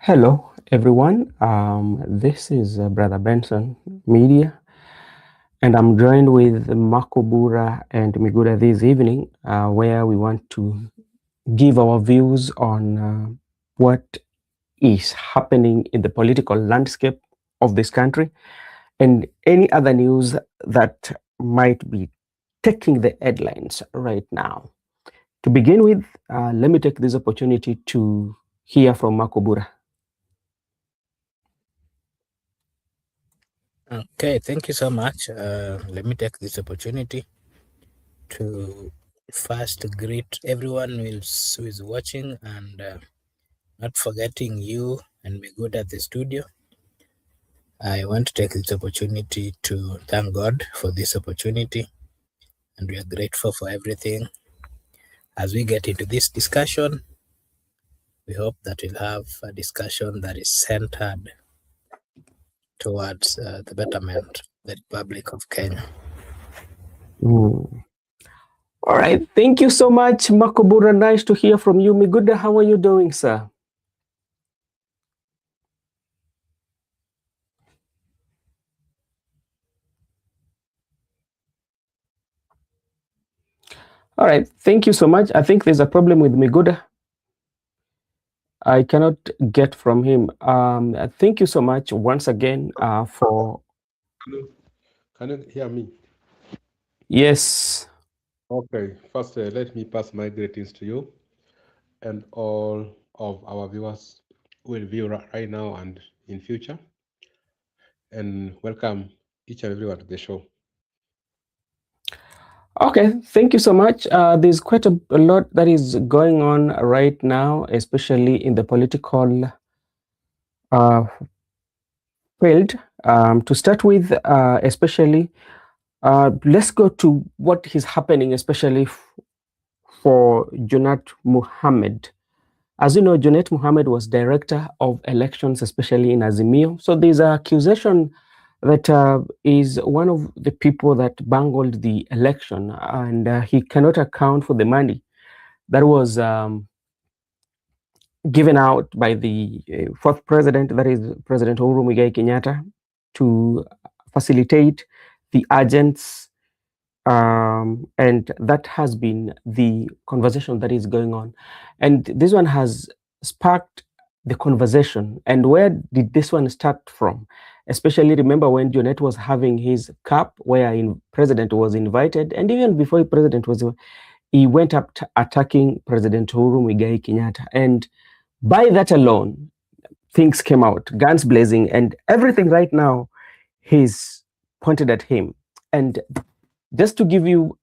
Hello, everyone. This is Brother Benson Media, and I'm joined with Marco Bura and Miguda this evening, where we want to give our views on what is happening in the political landscape of this country and any other news that might be taking the headlines right now. To begin with, let me take this opportunity to hear from Marco Bura. Okay, thank you so much. Let me take this opportunity to first greet everyone who is watching and not forgetting you and be good at the studio. I want to take this opportunity to thank God for this opportunity, and we are grateful for everything. As we get into this discussion, we hope that we'll have a discussion that is centered towards the betterment of the Republic of Kenya. Mm. All right. Thank you so much, Makobura. Nice to hear from you. Miguda, how are you doing, sir? All right. Thank you so much. I think there's a problem with Miguda. I cannot get from him. Thank you so much once again for. Can you hear me? Yes. Okay, first let me pass my greetings to you and all of our viewers who will view right now and in future. And welcome each and everyone to the show. Okay. Thank you so much. There's quite a lot that is going on right now, especially in the political uh, field. To start with, especially. Let's go to what is happening, especially for Junnet Muhamed. As you know, Junnet Muhamed was director of elections, especially in Azimio. So there's an accusation that is one of the people that bungled the election, and he cannot account for the money that was given out by the fourth president, that is President Uhuru Muigai Kenyatta, to facilitate the agents. And that has been the conversation that is going on. And this one has sparked the conversation. And where did this one start from? Especially remember when Junnet was having his cup where president was invited, and even before president was, he went up attacking President Uhuru Muigai Kenyatta. And by that alone, things came out, guns blazing, and everything right now he's pointed at him. And just to give you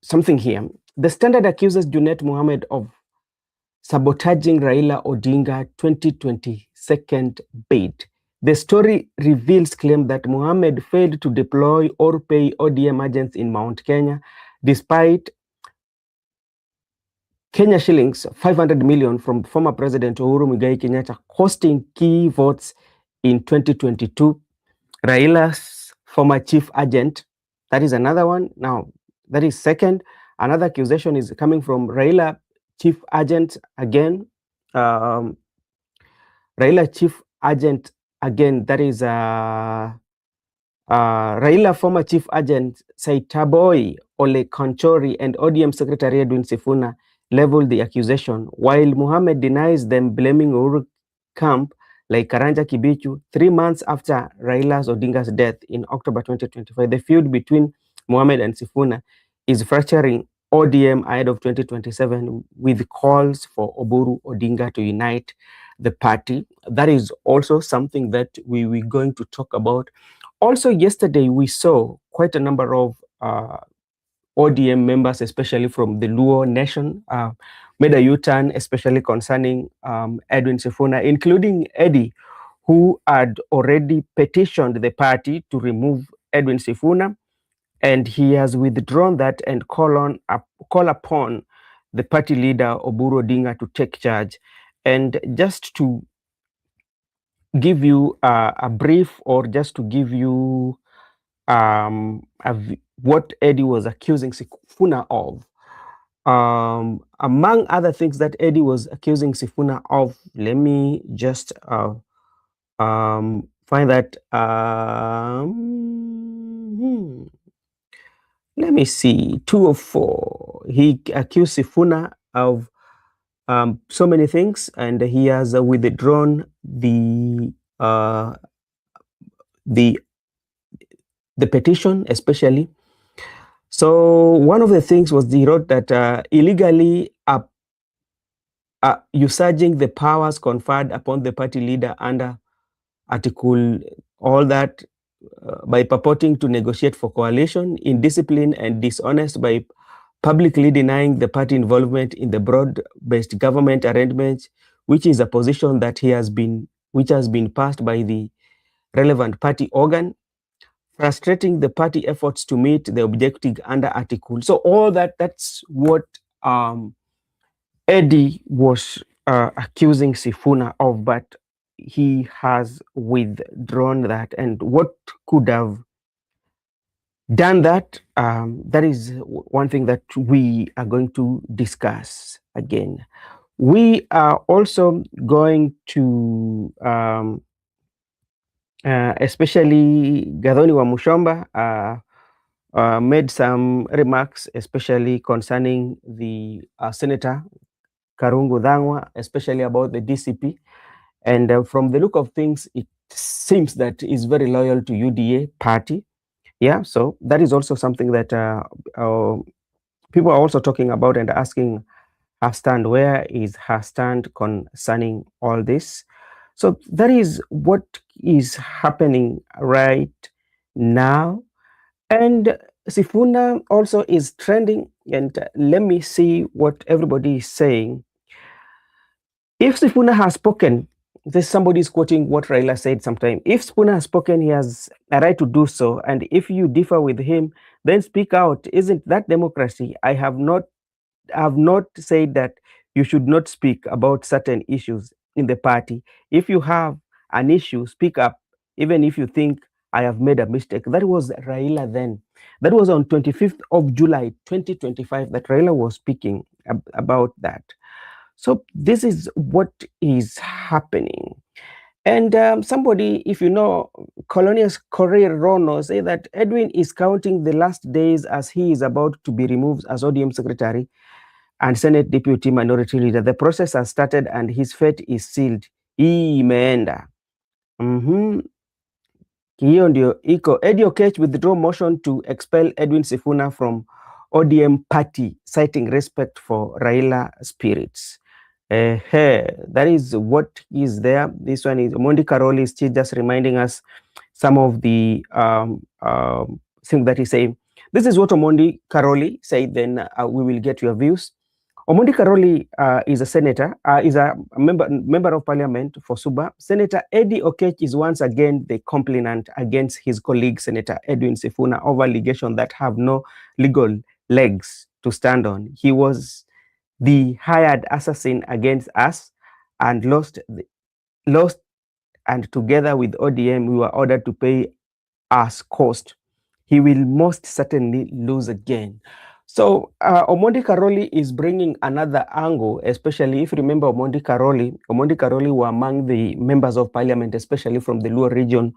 something here, the Standard accuses Junnet Muhamed of sabotaging Raila Odinga 2020 second bid. The story reveals claim that Muhamed failed to deploy or pay ODM agents in Mount Kenya, despite Kenya shillings 500 million from former President Uhuru Muigai Kenyatta costing key votes in 2022. Raila's former chief agent, that is another one. Now, that is second. Another accusation is coming from Raila chief agent again. Raila chief agent again, that is Raila former chief agent Saitaboy Ole Konchori and ODM secretary Edwin Sifuna leveled the accusation, while Muhammad denies them, blaming Uhuru camp like Karanja Kibichu. 3 months after Raila Odinga's death in October 2025, the feud between Muhammad and Sifuna is fracturing ODM ahead of 2027 with calls for Oburu Odinga to unite the party. That is also something that we're going to talk about. Also, yesterday we saw quite a number of ODM members, especially from the Luo Nation, made a U-turn, especially concerning Edwin Sifuna, including Eddie, who had already petitioned the party to remove Edwin Sifuna, and he has withdrawn that and call upon the party leader Oburu Odinga to take charge. And just to give you a brief, or just to give you what Eddie was accusing Sifuna of. among other things that Eddie was accusing Sifuna of, let me just find that. Let me see, 204. He accused Sifuna of so many things, and he has withdrawn the petition, especially. So one of the things was he wrote that illegally usurging the powers conferred upon the party leader under Article all that by purporting to negotiate for coalition, indisciplined and dishonest by publicly denying the party involvement in the broad-based government arrangements, which is a position that which has been passed by the relevant party organ, frustrating the party efforts to meet the objective under Article. So all that's what Eddie was accusing Sifuna of, but he has withdrawn that. And what could have done that? That is one thing that we are going to discuss again. We are also going to, especially Gathoni wa Mushomba, made some remarks, especially concerning the Senator Karungu Dhangwa, especially about the DCP. And from the look of things, it seems that he's very loyal to UDA party. Yeah, so that is also something that people are also talking about and asking her stand. Where is her stand concerning all this? So that is what is happening right now. And Sifuna also is trending. And let me see what everybody is saying. If Sifuna has spoken, this somebody is quoting what Raila said sometime. If Sifuna has spoken, he has a right to do so. And if you differ with him, then speak out. Isn't that democracy? I have not said that you should not speak about certain issues in the party. If you have an issue, speak up, even if you think I have made a mistake. That was Raila then. That was on 25th of July, 2025, that Raila was speaking about that. So this is what is happening. And somebody, if you know, Colonius Correa Rono, say that Edwin is counting the last days as he is about to be removed as ODM secretary and Senate Deputy Minority Leader. The process has started and his fate is sealed. Hii imeenda. Hiyo ndio iko. Eddie Okech withdraw motion to expel Edwin Sifuna from ODM party, citing respect for Raila spirits. That is what is there. This one is Mondi Karoli is still just reminding us some of the things that he's saying. This is what Omondi Karoli said, then we will get your views. Omondi Karoli is a senator, is a member of parliament for Suba. Senator Eddie Okech is once again the complainant against his colleague, Senator Edwin Sifuna, over allegations that have no legal legs to stand on. He was the hired assassin against us and lost, and together with ODM, we were ordered to pay us cost. He will most certainly lose again. So Omondi Karoli is bringing another angle, especially if you remember Omondi Karoli were among the members of parliament, especially from the Luo region,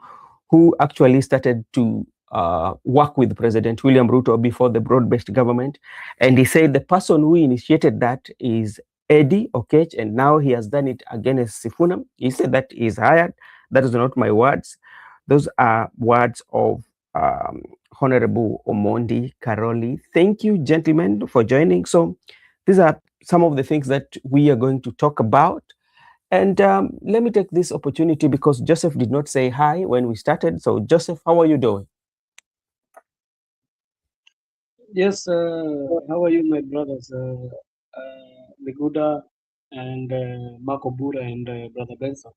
who actually started to work with President William Ruto before the broad-based government. And he said the person who initiated that is Eddie Okech, and now he has done it against Sifuna. He said that he's hired. That is not my words. Those are words of Honorable Omondi Karoli. Thank you, gentlemen, for joining. So these are some of the things that we are going to talk about. And let me take this opportunity because Joseph did not say hi when we started. So Joseph, how are you doing? Yes, how are you, my brothers? Miguda and Marco Bura and Brother Benson.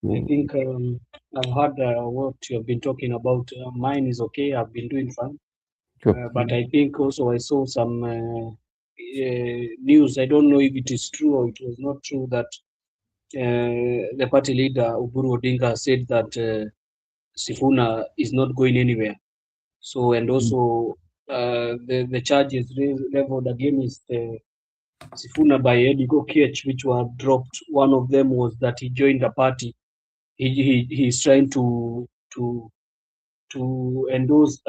I think I've heard what you have been talking about. Mine is okay. I've been doing fine. But I think also I saw some news. I don't know if it is true or it was not true that the party leader Uburu Odinga said that Sifuna is not going anywhere. So and also the charges leveled against Sifuna by Eddie Okiech, which were dropped. One of them was that he joined a party. He's trying to endorse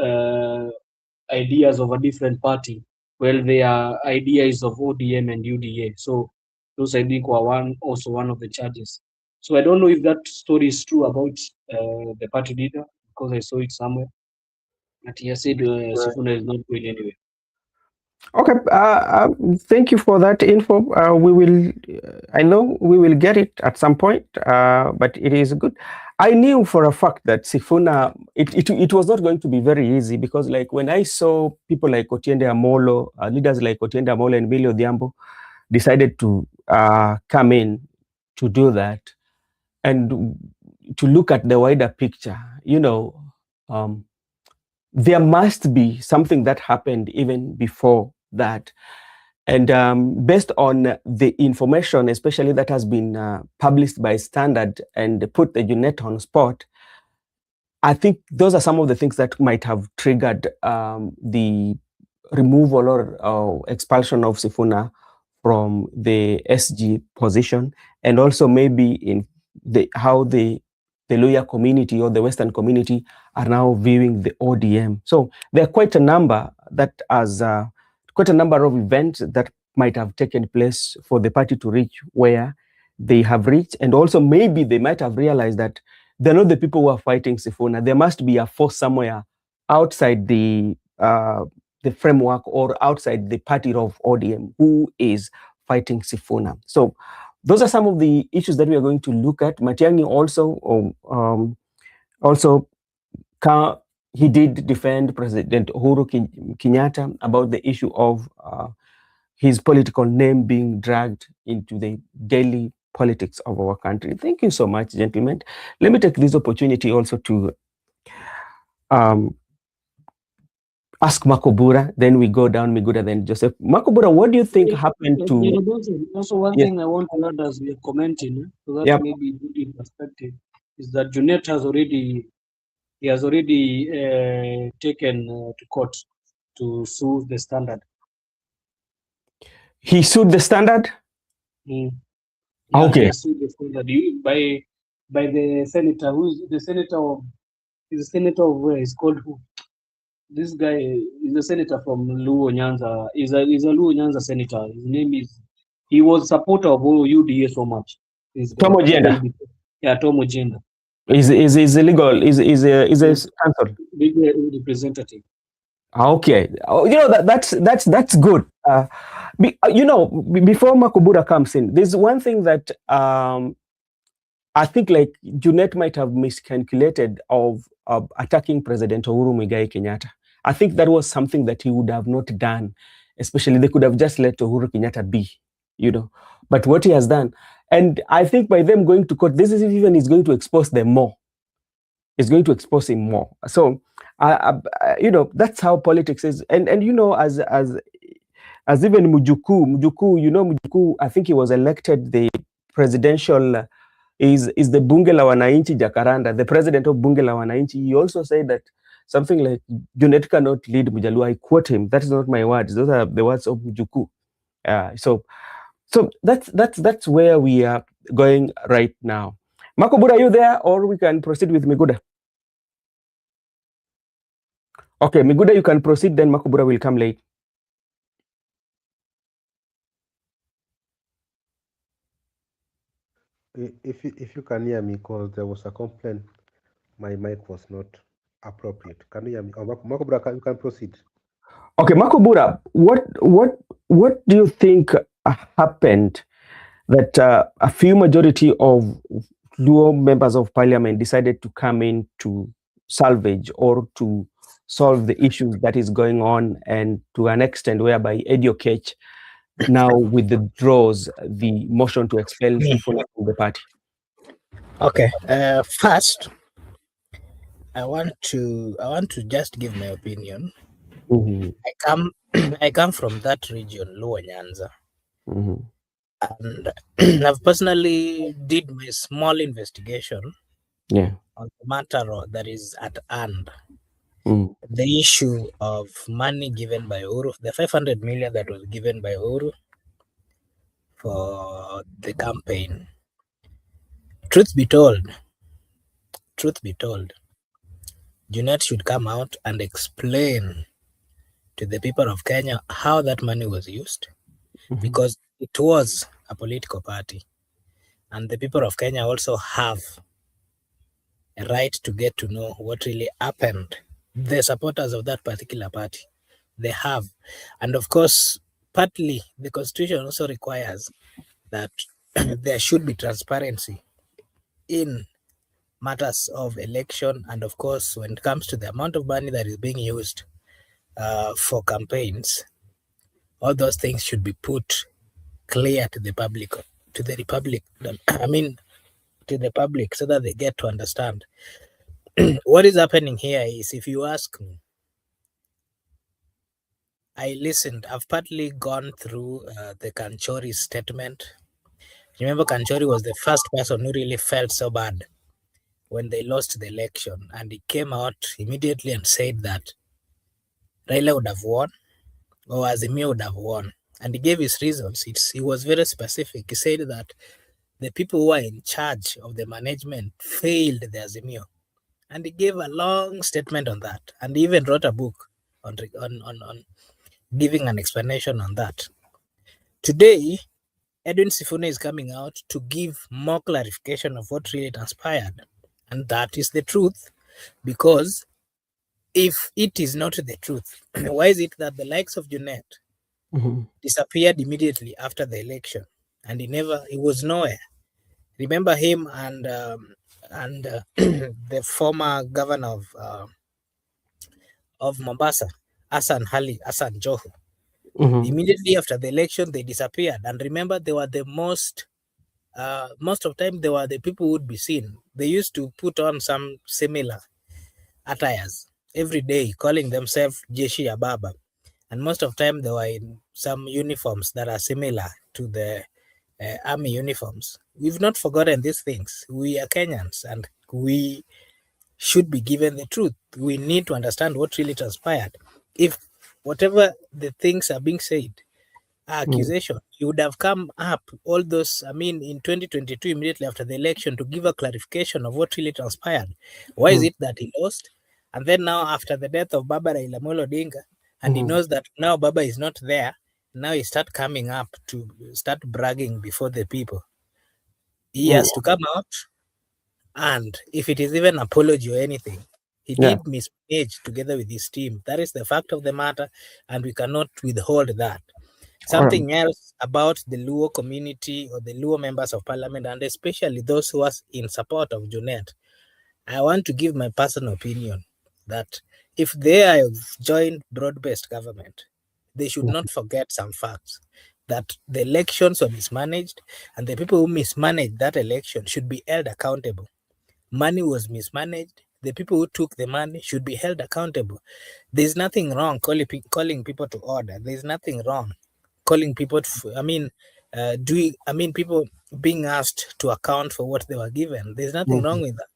ideas of a different party. Well, their ideas of ODM and UDA. So those I think were one of the charges. So I don't know if that story is true about the party leader, because I saw it somewhere. But he has said Sifuna is not going anywhere. Okay, thank you for that info. We will, I know we will get it at some point, but it is good. I knew for a fact that Sifuna, it was not going to be very easy, because like when I saw people like Otiende Amolo, leaders like Otiende Amolo and Billy Odhiambo decided to come in to do that and to look at the wider picture, there must be something that happened even before that. And based on the information, especially that has been published by Standard and put the Junnet on spot, I think those are some of the things that might have triggered the removal or expulsion of Sifuna from the SG position, and also maybe in how the lawyer community or the Western community are now viewing the ODM. So there are quite a number of events that might have taken place for the party to reach where they have reached, and also maybe they might have realized that they're not the people who are fighting Sifuna. There must be a force somewhere outside the framework or outside the party of ODM who is fighting Sifuna. So those are some of the issues that we are going to look at. Matiang'i also he did defend President Uhuru Kenyatta about the issue of his political name being dragged into the daily politics of our country. Thank you so much, gentlemen. Let me take this opportunity also to ask Makobura, then we go down Miguda, then Joseph. Makobura, what do you think happened to... Also, one thing I want to add as we are commenting, so that maybe in perspective, is that Junnet has already taken to court to sue the Standard. He sued the Standard? Yeah, okay. He sued the Standard by the senator, who is the senator of... Is the senator of where? Is called who? This guy is a senator from Luo Nyanza. He's a Luo Nyanza senator. His name is... He was a supporter of UDA so much. Tom Ojienda. Yeah, Tom Ojienda. Is illegal? Is a council? Big representative. Okay, that's good. Before Makobura comes in, there's one thing that I think like Junnet might have miscalculated of attacking President Uhuru Muigai Kenyatta. I think that was something that he would have not done. Especially, they could have just let Uhuru Kenyatta be, But what he has done, and I think by them going to court, this is going to expose them more. It's going to expose him more. So, that's how politics is. And as even Mujuku, I think he was elected the presidential, is the Bunge la Wananchi Jacaranda, the president of Bunge la Wananchi. He also said that something like Junnet cannot lead Mujaluo. I quote him. That is not my words. Those are the words of Mujuku. So that's where we are going right now. Makobura, are you there, or we can proceed with Miguda? Okay, Miguda, you can proceed, then Makobura will come late. If you can hear me, because there was a complaint, my mic was not appropriate. Can you hear me? Makobura, you can proceed. Okay, Makobura, what do you think happened that a few majority of Luo members of parliament decided to come in to salvage or to solve the issues that is going on, and to an extent whereby Eddie Okiech now withdraws the motion to expel Sifuna from the party? Okay. First, I want to just give my opinion. Mm-hmm. I come from that region, Luo Nyanza. Mm-hmm. And I've personally did my small investigation on the matter that is at hand. the issue of money given by Uhuru, the 500 million that was given by Uhuru for the campaign. Truth be told, Junnet should come out and explain to the people of Kenya how that money was used, because it was a political party, and the people of Kenya also have a right to get to know what really happened. The supporters of that particular party, they have, and of course, partly the constitution also requires that there should be transparency in matters of election, and of course, when it comes to the amount of money that is being used for campaigns, all those things should be put clear to the public, to the republic. I mean, to the public, so that they get to understand. What is happening here is, if you ask me, I listened. I've partly gone through the Kanchori statement. Remember, Kanchori was the first person who really felt so bad when they lost the election, and he came out immediately and said that Raila would have won, or Azimio would have won. And he gave his reasons. He was very specific. He said that the people who are in charge of the management failed the Azimio. And he gave a long statement on that. And he even wrote a book on giving an explanation on that. Today, Edwin Sifuna is coming out to give more clarification of what really transpired. And that is the truth, because if it is not the truth, why is it that the likes of Junnet disappeared immediately after the election, and he was nowhere? Remember him and the former governor of Mombasa, Hassan Joho. Immediately after the election, they disappeared. And remember, they were the most of time, they were the people who would be seen. They used to put on some similar attires every day, calling themselves Jeshi ya Baba. And most of time, they were in some uniforms that are similar to the army uniforms. We've not forgotten these things. We are Kenyans, and we should be given the truth. We need to understand what really transpired. If whatever the things are being said are accusation, you would have come up all those, in 2022, immediately after the election, to give a clarification of what really transpired. Why is it that he lost? And then now, after the death of Baba Raila Amolo Odinga, and he knows that now Baba is not there, now he start coming up to start bragging before the people. He has to come out, and if it is even apology or anything, he did mismanage together with his team. That is the fact of the matter, and we cannot withhold that. Something else about the Luo community, or the Luo members of parliament, and especially those who are in support of Junnet, I want to give my personal opinion that if they have joined broad-based government, they should not forget some facts, that the elections were mismanaged, and the people who mismanaged that election should be held accountable. Money was mismanaged. The people who took the money should be held accountable. There's nothing wrong calling people to order. There's nothing wrong calling people to, people being asked to account for what they were given. There's nothing wrong with that.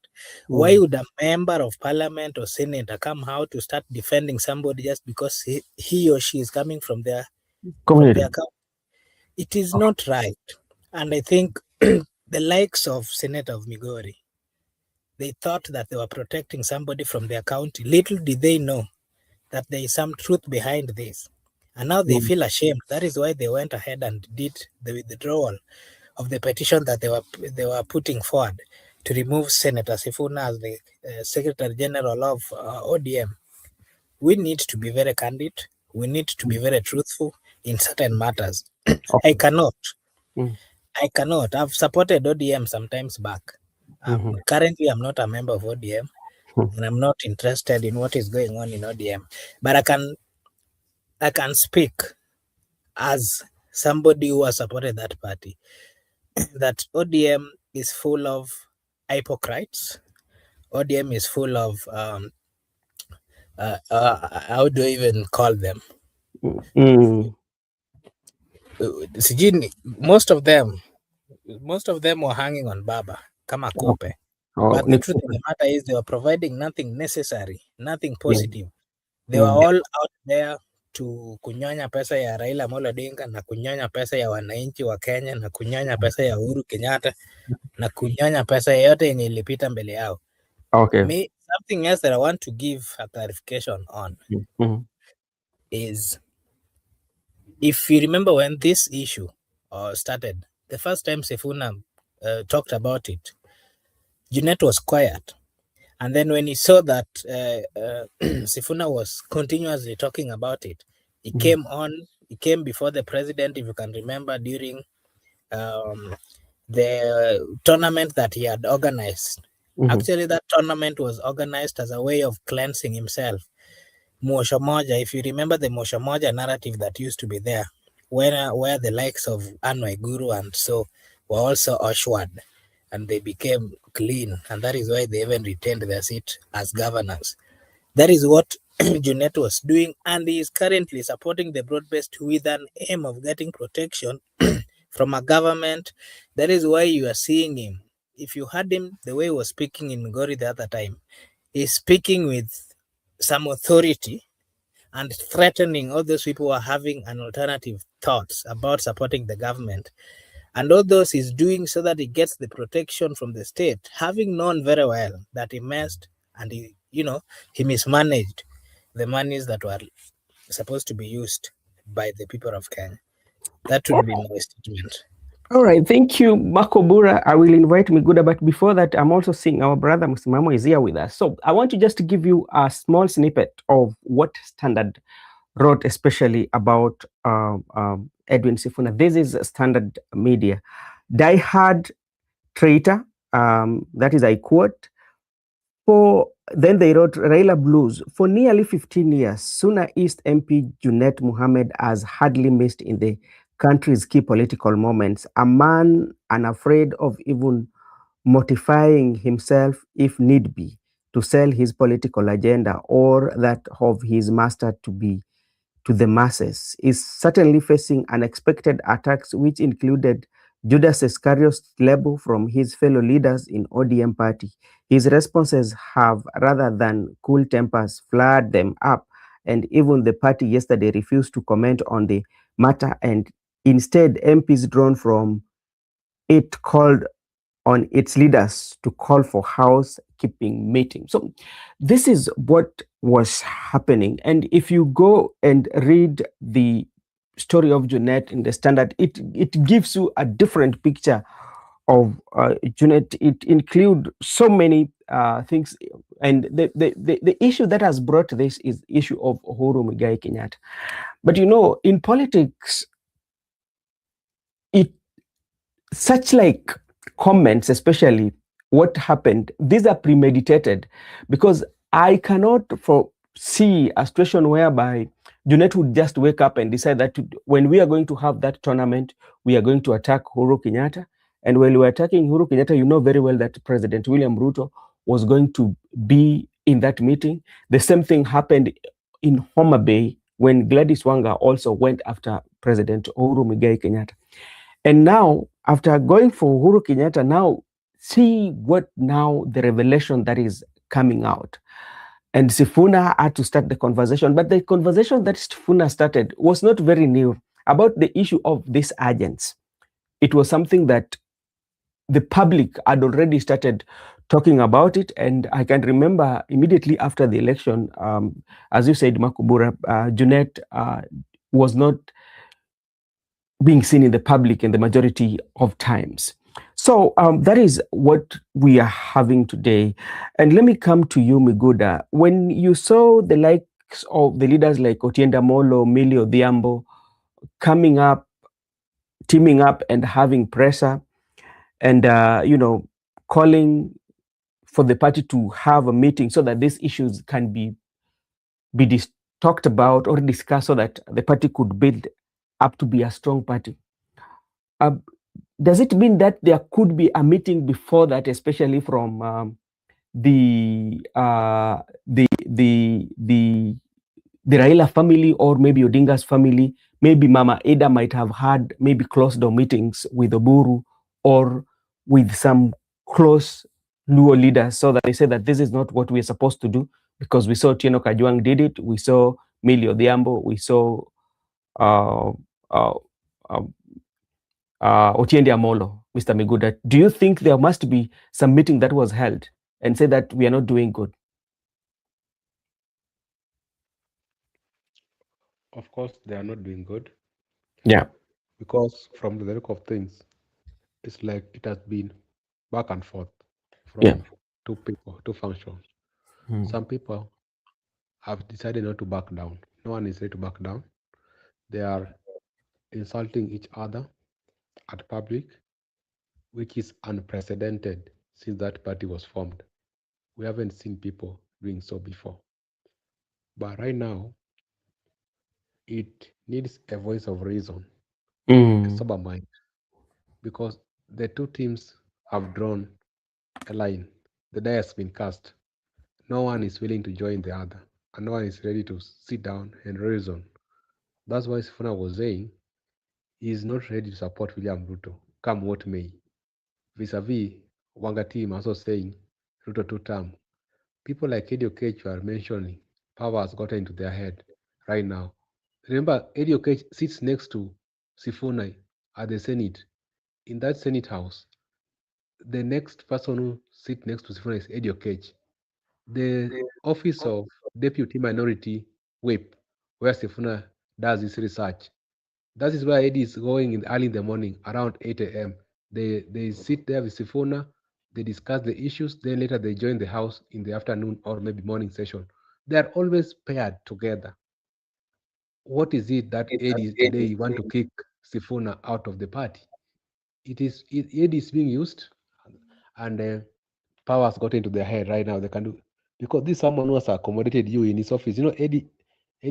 Why would a member of parliament or senator come out to start defending somebody just because he or she is coming from their account? It is not right. And I think the likes of Senator of Migori, they thought that they were protecting somebody from their county. Little did they know that there is some truth behind this. And now they feel ashamed. That is why they went ahead and did the withdrawal of the petition that they were putting forward to remove Senator Sifuna as the Secretary General of ODM. We need to be very candid. We need to be very truthful in certain matters. I cannot. I've supported ODM sometimes back. Currently, I'm not a member of ODM, and I'm not interested in what is going on in ODM. But I can speak as somebody who has supported that party, that ODM is full of hypocrites. ODM is full of how do I even call them? Most of them were hanging on Baba kama kupe. But the truth of the matter is they were providing nothing necessary, nothing positive. They were all out there to kunyonya pesa ya Raila Amolo Odinga na kunyonya pesa ya wananchi wa Kenya na kunyonya pesa ya Uhuru Kenyatta na kunyonya pesa yote yenye ilipita mbele yao. Something else that I want to give a clarification on is, if you remember when this issue started, the first time Sifuna talked about it, Junnet was quiet. And then when he saw that Sifuna was continuously talking about it, he came before the president, if you can remember, during the tournament that he had organized. Actually, that tournament was organized as a way of cleansing himself. Mosha Moja, if you remember the Mosha Moja narrative that used to be there, where the likes of Anne Waiguru and so were also ushered, and they became clean, and that is why they even retained their seat as governors. That is what Junnet was doing, and he is currently supporting the broad-based with an aim of getting protection from a government. That is why you are seeing him. If you heard him, the way he was speaking in Migori the other time, he's speaking with some authority and threatening all those people who are having an alternative thoughts about supporting the government. And all those he's doing so that he gets the protection from the state, having known very well that he messed and he mismanaged the monies that were supposed to be used by the people of Kenya. That would be my statement. All right, thank you, Makobura. I will invite Miguda, but before that, I'm also seeing our brother Musimamo is here with us. So I want to just give you a small snippet of what Standard wrote, especially about Edwin Sifuna. This is Standard Media. Die-hard traitor, that is, I quote, then they wrote Raila Blues. For nearly 15 years, Suna East MP Junnet Muhamed has hardly missed in the country's key political moments, a man unafraid of even mortifying himself if need be to sell his political agenda or that of his master to the masses, is certainly facing unexpected attacks, which included Judas Iscariot's label from his fellow leaders in ODM party. His responses have, rather than cool tempers, flared them up, and even the party yesterday refused to comment on the matter, and instead MPs drawn from it called on its leaders to call for housekeeping meetings. So this is what was happening. And if you go and read the story of Junnet in the Standard, it gives you a different picture of Junnet. It includes so many things. And the issue that has brought this is the issue of Uhuru Muigai Kenyatta. But in politics, such like comments, especially what happened, these are premeditated, because I cannot foresee a situation whereby Junnet would just wake up and decide that when we are going to have that tournament, we are going to attack Uhuru Kenyatta. And when we were attacking Uhuru Kenyatta, you know very well that President William Ruto was going to be in that meeting. The same thing happened in Homa Bay when Gladys Wanga also went after President Uhuru Muigai Kenyatta. And now, after going for Uhuru Kenyatta, now see what now the revelation that is coming out. And Sifuna had to start the conversation. But the conversation that Sifuna started was not very new about the issue of these agents. It was something that the public had already started talking about it. And I can remember immediately after the election, as you said, Makubura, Junnet was not being seen in the public in the majority of times. So that is what we are having today. And let me come to you, Miguda. When you saw the likes of the leaders like Otienda Molo, Millie Odhiambo coming up, teaming up and having pressure and, calling for the party to have a meeting so that these issues can be talked about or discussed so that the party could build up to be a strong party. Does it mean that there could be a meeting before that, especially from the Raila family or maybe Odinga's family? Maybe Mama Ada might have had maybe closed door meetings with Oburu or with some close Luo leaders so that they say that this is not what we're supposed to do, because we saw Tieno Kajwang did it, we saw Millie Odhiambo, we saw uh, uh, uh, Otiende Amolo, Mr. Miguda. Do you think there must be some meeting that was held and say that we are not doing good? Of course, they are not doing good. Yeah. Because from the look of things, it's like it has been back and forth from Yeah. two people, two functions. Mm. Some people have decided not to back down. No one is ready to back down. They are insulting each other at public, which is unprecedented since that party was formed. We haven't seen people doing so before. But right now, it needs a voice of reason, a sober mind, because the two teams have drawn a line. The die has been cast. No one is willing to join the other, and no one is ready to sit down and reason. That's why Sifuna was saying he is not ready to support William Ruto, come what may. Vis-a-vis, Wanga team also saying Ruto two-term. People like Eddie Okech are mentioning power has gotten into their head right now. Remember, Eddie Okech sits next to Sifuna at the Senate. In that Senate house, the next person who sits next to Sifuna is Eddie Okech. The office of Deputy Minority Whip, where Sifuna does his research. That is where Eddie is going in early in the morning, around 8 a.m. They sit there with Sifuna, they discuss the issues, then later they join the house in the afternoon or maybe morning session. They are always paired together. What is it that Eddie today want to kick Sifuna out of the party? Eddie is being used, and power has got into their head right now. They can do, because this is someone who has accommodated you in his office. You know, Eddie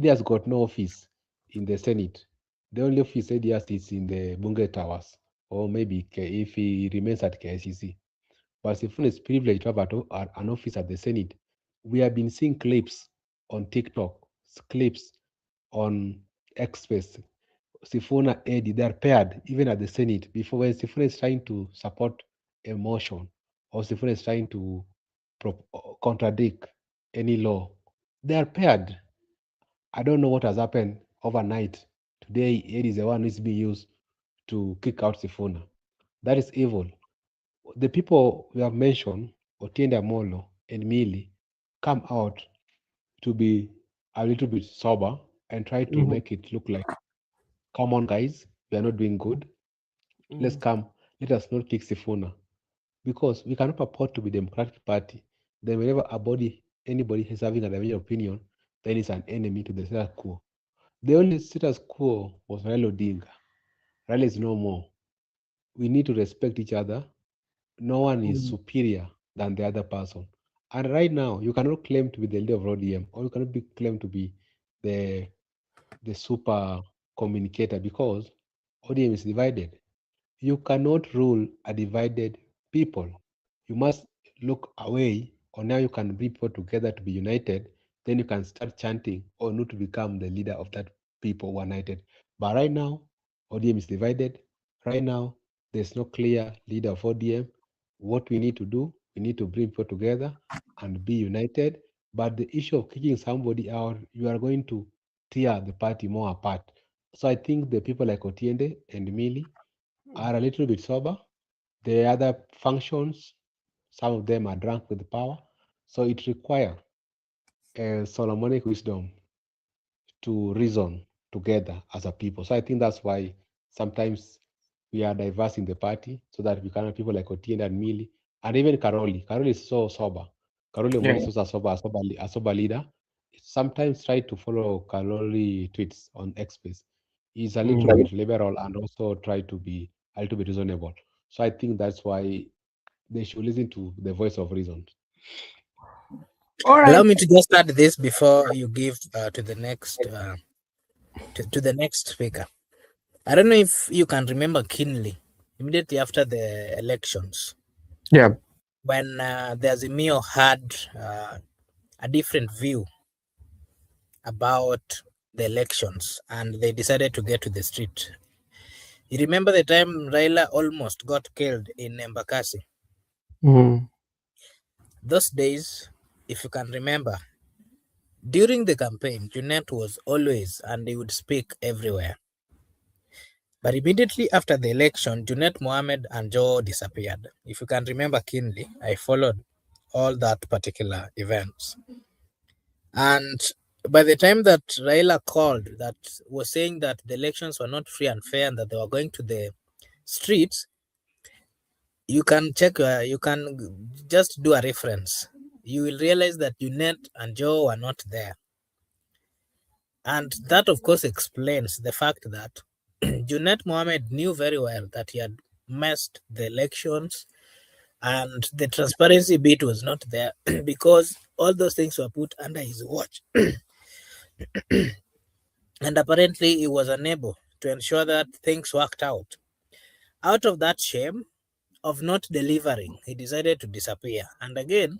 has got no office in the Senate. The only office Eddie has is in the Bunge Towers, or maybe if he remains at KICC. But Sifuna is privileged to have an office at the Senate. We have been seeing clips on TikTok, clips on X-Space. Sifuna, Eddie, they're paired even at the Senate. Before, when Sifuna is trying to support a motion, or Sifuna is trying to contradict any law, they are paired. I don't know what has happened overnight. Today, Eddie is the one who is being used to kick out Sifuna. That is evil. The people we have mentioned, Otiende Amolo and Millie, come out to be a little bit sober and try to make it look like, come on, guys, we are not doing good. Let's come. Let us not kick Sifuna, because we cannot purport to be Democratic Party. Then whenever anybody is having a divergent opinion, then it's an enemy to the status quo. The only status quo was Raila Odinga. Raila is no more. We need to respect each other. No one is superior than the other person. And right now, you cannot claim to be the leader of ODM, or you cannot claim to be the super communicator, because ODM is divided. You cannot rule a divided people. You must look away, or now you can bring people together to be united. Then you can start chanting or not to become the leader of that people who are united. But right now, ODM is divided. Right now, there's no clear leader of ODM. What we need to do, we need to bring people together and be united. But the issue of kicking somebody out, you are going to tear the party more apart. So I think the people like Otiende and Millie are a little bit sober. The other functions, some of them are drunk with power. So it requires a Solomonic wisdom to reason together as a people. So I think that's why sometimes we are diverse in the party, so that we can have people like Otiende and Millie, and even Karoli. Karoli is so sober. Karoli Omondi is also a sober leader. Sometimes try to follow Karoli tweets on X Space. He's a little bit liberal and also try to be a little bit reasonable. So I think that's why they should listen to the voice of reason. All right. Allow me to just add this before you give to the next to the next speaker. I don't know if you can remember keenly, immediately after the elections, Yeah. when the Azimio had a different view about the elections and they decided to get to the street. You remember the time Raila almost got killed in Embakasi? Mm. Those days, if you can remember, during the campaign, Junnet was always and he would speak everywhere. But immediately after the election, Junnet, Muhamed, and Joe disappeared. If you can remember keenly, I followed all that particular events. And by the time that Raila called, that was saying that the elections were not free and fair and that they were going to the streets, you can check, you can just do a reference. You will realize that Junnet and Joe were not there. And that, of course, explains the fact that Junnet Mohammed knew very well that he had messed the elections and the transparency bit was not there because all those things were put under his watch. And apparently, he was unable to ensure that things worked out. Out of that shame of not delivering, he decided to disappear. And again,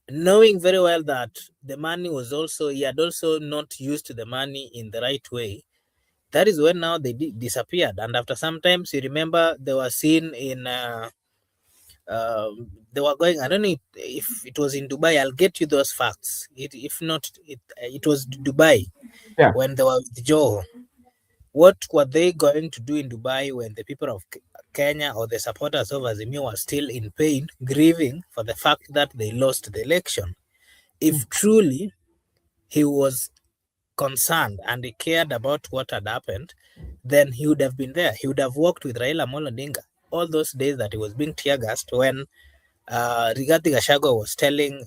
knowing very well that the money was also, he had also not used the money in the right way. That is when now they disappeared. And after some time, you remember they were seen in, they were going, I don't know if it was in Dubai. I'll get you those facts. If not, it was Dubai. Yeah. When they were with Joe. What were they going to do in Dubai when the people of Kenya or the supporters of Azimio were still in pain, grieving for the fact that they lost the election? If truly he was concerned and he cared about what had happened, then he would have been there. He would have worked with Raila Amolo Odinga all those days that he was being tear gassed when Rigathi Gachagua was telling,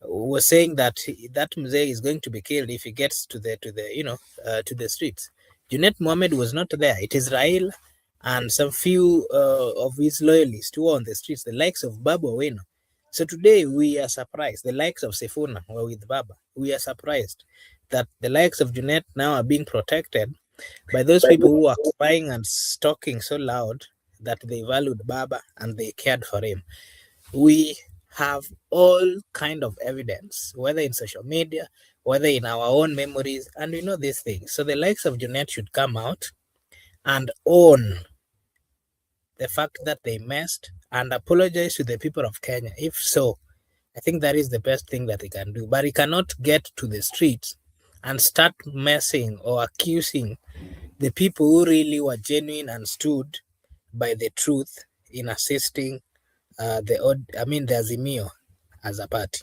was saying that that Mzee is going to be killed if he gets to the to the streets. Junnet Mohammed was not there. It is Raila and some few of his loyalists who were on the streets, the likes of Babu Owino. So today we are surprised. The likes of Sifuna were with Baba. We are surprised that the likes of Junnet now are being protected by those people who are crying and talking so loud that they valued Baba and they cared for him. We have all kind of evidence, whether in social media, whether in our own memories, and we know these things. So the likes of Junnet should come out and own the fact that they messed and apologize to the people of Kenya. If so, I think that is the best thing that he can do. But he cannot get to the streets and start messing or accusing the people who really were genuine and stood by the truth in assisting the Azimio as a party.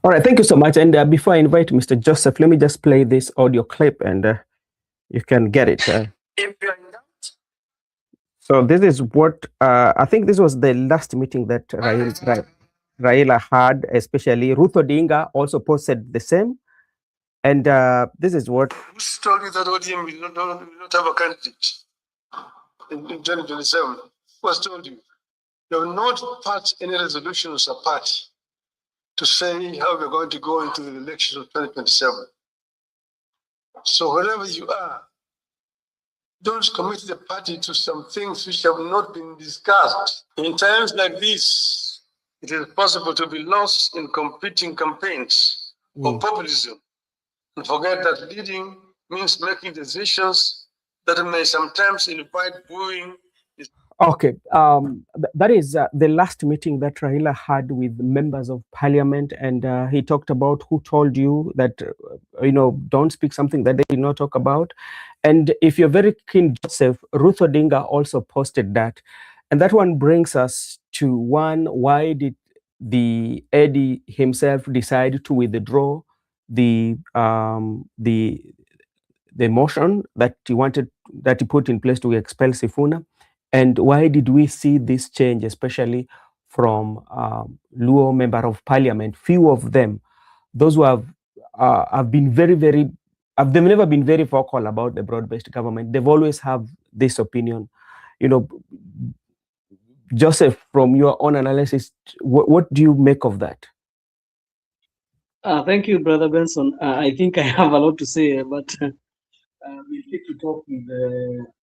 All right, thank you so much. And before I invite Mr. Joseph, let me just play this audio clip and you can get it. So this is what, I think this was the last meeting that Raila had, especially Ruth Odinga also posted the same. And this is what... Who's told you that ODM will not have a candidate in 2027? Who has told you? You have not passed any resolution as a party to say how we're going to go into the elections of 2027. So wherever you are, don't commit the party to some things which have not been discussed. In times like this, it is possible to be lost in competing campaigns of populism and forget that leading means making decisions that may sometimes invite booing. Okay, that is the last meeting that Raila had with members of parliament, and he talked about who told you that, don't speak something that they did not talk about. And if you're very keen, Joseph, Ruth Odinga also posted that. And that one brings us to one, why did the Eddie himself decide to withdraw the motion that he put in place to expel Sifuna? And why did we see this change, especially from Luo member of parliament? Few of them, those who have been they've never been very vocal about the broad-based government. They've always have this opinion. Joseph, from your own analysis, what do you make of that? Thank you, Brother Benson. I think I have a lot to say, but we'll take to talk with.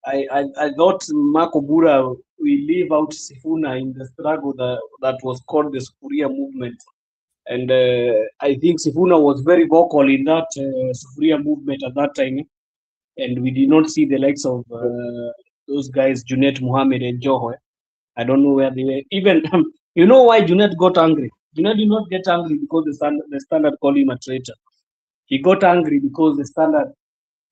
I thought Marco Bura will leave out Sifuna in the struggle that was called the Sufuria movement, and I think Sifuna was very vocal in that Sufuria movement at that time, and we did not see the likes of those guys, Junnet, Muhamed, and Joho. I don't know where they were. Even You know why Junnet got angry? Junnet did not get angry because the Standard called him a traitor. He got angry because the Standard,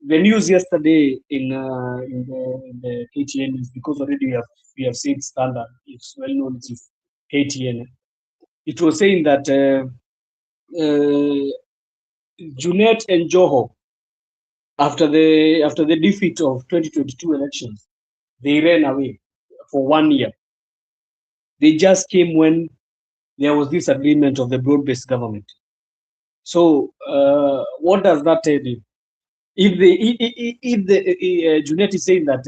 the news yesterday in the KTN is because already we have seen Standard. It's well known as KTN. It was saying that Junnet and Joho, after the defeat of 2022 elections, they ran away for 1 year. They just came when there was this agreement of the broad-based government. So what does that tell you? If the Junet is saying that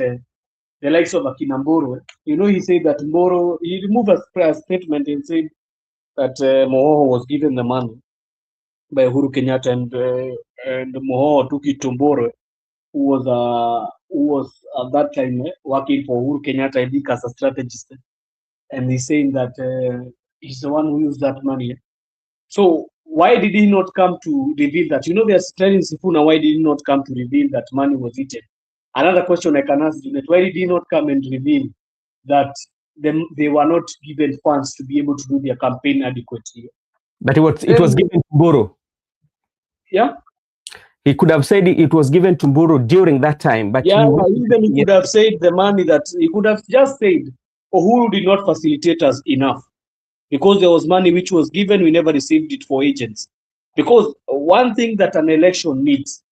the likes of Akina Mboro, he said that Mboro, he removed a statement and said that Mohoho was given the money by Uhuru Kenyatta, and Mohoho took it to Mboro, who was at that time working for Uhuru Kenyatta, I think, as a strategist, and he's saying that he's the one who used that money. So why did he not come to reveal that? They're telling Sifuna, why did he not come to reveal that money was eaten? Another question I can ask Junnet, why did he not come and reveal that they were not given funds to be able to do their campaign adequately? But it was given to Mboro. Yeah? He could have said it was given to Mboro during that time. But yeah, even he could have said the money that he could have just said, Uhuru did not facilitate us enough. Because there was money which was given, we never received it for agents. Because one thing that an election needs,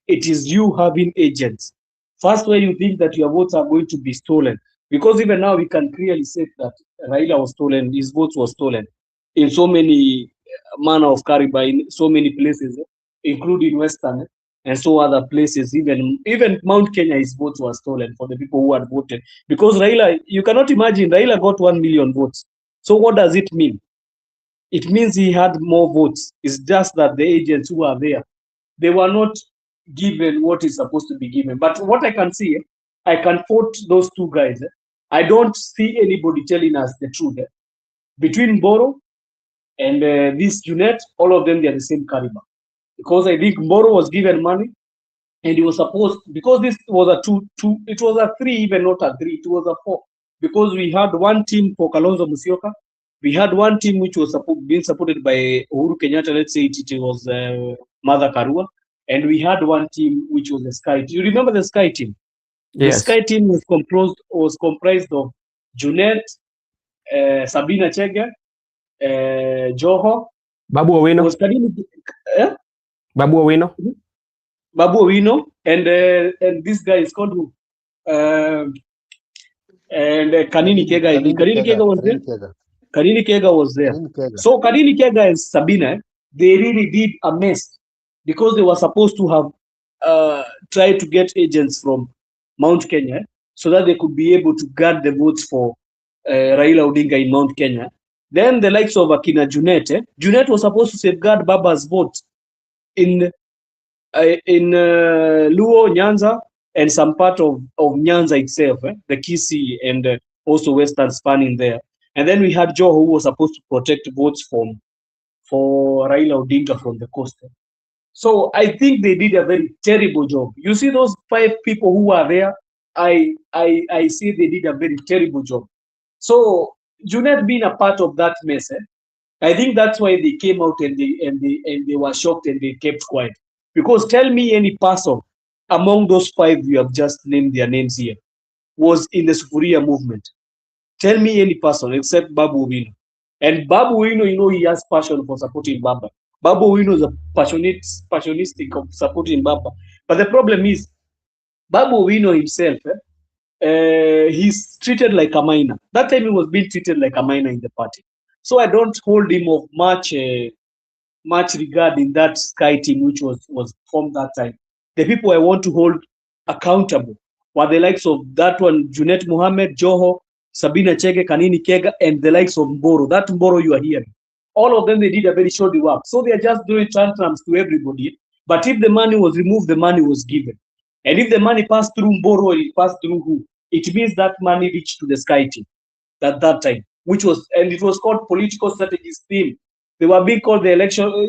it is you having agents. First, where you think that your votes are going to be stolen. Because even now we can clearly say that Raila was stolen, his votes were stolen in so many manner of Kariba, in so many places, including Western and so other places. Even Mount Kenya, his votes were stolen for the people who had voted. Because Raila, you cannot imagine, Raila got 1 million votes. So what does it mean? It means he had more votes. It's just that the agents who are there, they were not given what is supposed to be given. But what I can see, I can quote those two guys. I don't see anybody telling us the truth. Between Boro and this Junnet, all of them, they are the same caliber. Because I think Boro was given money, and he was supposed, because this was a two, it was a 3, even not a 3, it was a 4. Because we had one team for Kalonzo Musyoka, we had one team which was being supported by Uhuru Kenyatta, let's say it was Mother Karua, and we had one team which was the Sky team. You remember the Sky team? Yes. The Sky team was comprised of Junnet, Sabina Chege, Joho, Babu Owino. Babu Owino. Babu Owino, and this guy is called who? And Kanini Kega. Kanini Kega was there. Kanini Kega was there. So Kanini Kega and Sabina, they really did a mess because they were supposed to have tried to get agents from Mount Kenya so that they could be able to guard the votes for Raila Odinga in Mount Kenya. Then the likes of Akina Junnet, Junnet was supposed to safeguard Baba's vote in Luo, Nyanza, and some part of Nyanza itself, the Kisii and also Western spanning there. And then we had Joe, who was supposed to protect votes for Raila Odinga from the coast. So I think they did a very terrible job. You see those 5 people who are there, I see they did a very terrible job. So Junnet being a part of that mess, I think that's why they came out and they were shocked and they kept quiet. Because tell me any person among those 5 you have just named their names here was in the Sufuria movement. Tell me any person except Babu Owino. And Babu Owino, he has passion for supporting Baba. Babu Owino is a passionistic of supporting Baba. But the problem is, Babu Owino himself, he's treated like a minor. That time he was being treated like a minor in the party. So I don't hold him of much regard in that Sky team which was formed that time. The people I want to hold accountable were the likes of that one, Junnet Muhamed, Joho, Sabina Chege, Kanini Kega, and the likes of Mboro. That Mboro you are hearing. All of them, they did a very shoddy work. So they are just doing tantrums to everybody. But if the money was removed, the money was given. And if the money passed through Mboro, it passed through who? It means that money reached to the Sky team at that time, which was, and it was called political strategies team. They were being called the electoral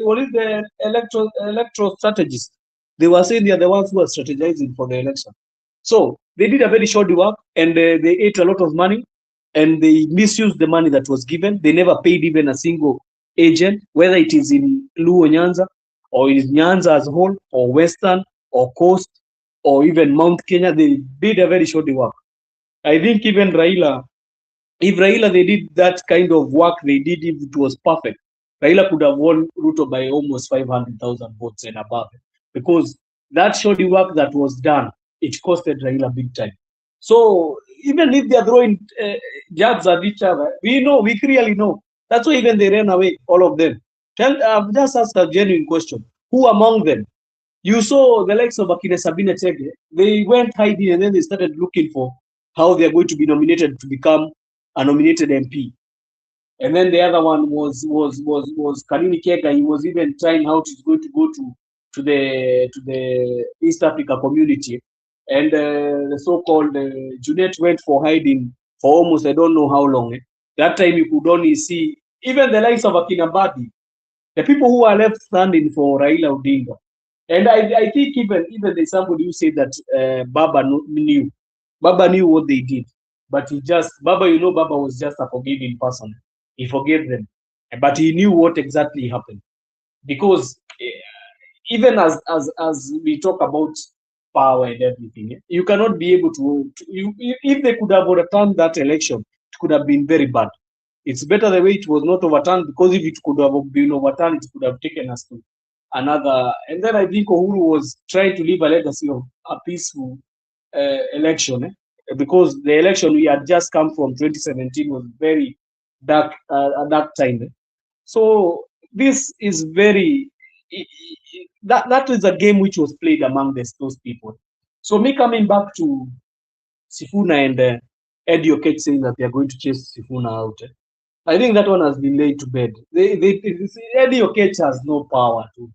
strategists. They were saying they are the ones who are strategizing for the election. So they did a very shoddy work and they ate a lot of money. and they misused the money that was given. They never paid even a single agent, whether it is in Luo Nyanza or in Nyanza as a whole, or Western, or Coast, or even Mount Kenya. They did a very shoddy work. I think even Raila, if Raila they did that kind of work they did, if it was perfect, Raila could have won Ruto by almost 500,000 votes and above, because that shoddy work that was done, it costed Raila big time. So even if they are throwing jabs at each other, we clearly know. That's why even they ran away, all of them. Just ask a genuine question: who among them? You saw the likes of Akine Sabine Chege. They went hiding and then they started looking for how they are going to be nominated to become a nominated MP. And then the other one was Kanini Kega. He was even trying how he's going to go to the East Africa community, and the so-called Junnet went for hiding for almost I don't know how long. That time you could only see even the likes of Akinabadi, the people who are left standing for Raila Odinga. And I think even there's somebody who said that Baba knew what they did, but Baba was just a forgiving person. He forgave them, but he knew what exactly happened, because even as we talk about power and everything, you cannot be able to if they could have overturned that election, it could have been very bad. It's better the way it was not overturned, because if it could have been overturned, it could have taken us to another. And then I think Uhuru was trying to leave a legacy of a peaceful election, because the election we had just come from 2017 was very dark, a dark time. So this is very that is a game which was played among those people. So me coming back to Sifuna and Eddie Okech saying that they are going to chase Sifuna out. I think that one has been laid to bed. Eddie Okech has no power to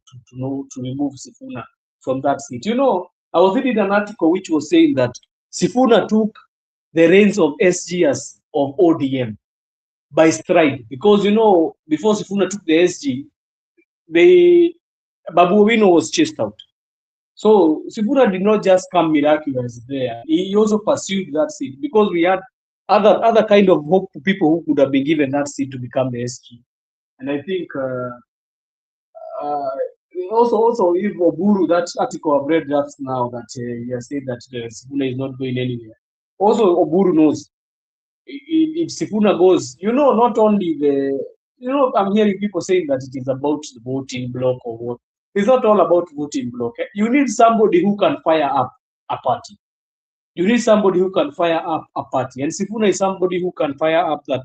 remove Sifuna from that seat. I was reading an article which was saying that Sifuna took the reins of SG of ODM by stride, because before Sifuna took the SG, Babu Owino was chased out. So Sifuna did not just come miraculous there. He also pursued that seat, because we had other kind of hope people who could have been given that seat to become the SG. And I think also if Oburu, that article I've read just now, that he has said that Sifuna is not going anywhere. Also Oburu knows if Sifuna goes, not only I'm hearing people saying that it is about the voting block or what. It's not all about voting block. You need somebody who can fire up a party. You need somebody who can fire up a party. And Sifuna is somebody who can fire up that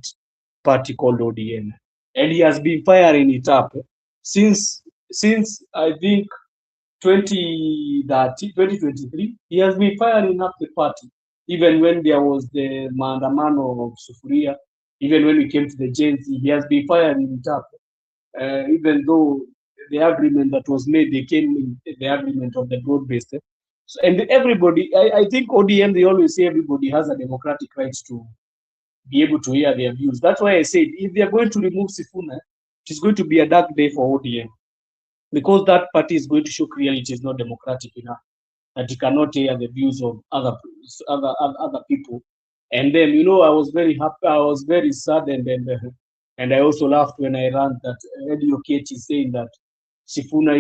party called ODM. And he has been firing it up since I think 2023. He has been firing up the party. Even when there was the maandamano of Sufuria, even when we came to the Gen Z, he has been firing it up. Even though the agreement that was made, they came in the agreement of the broad-based. So, and everybody, I think ODM, they always say everybody has a democratic right to be able to hear their views. That's why I said, if they are going to remove Sifuna, it is going to be a dark day for ODM, because that party is going to show clearly it is not democratic enough, that it cannot hear the views of other people. And then, I was very happy, I was very sad, and I also laughed when I learned that Eddie Okech is saying that Sifuna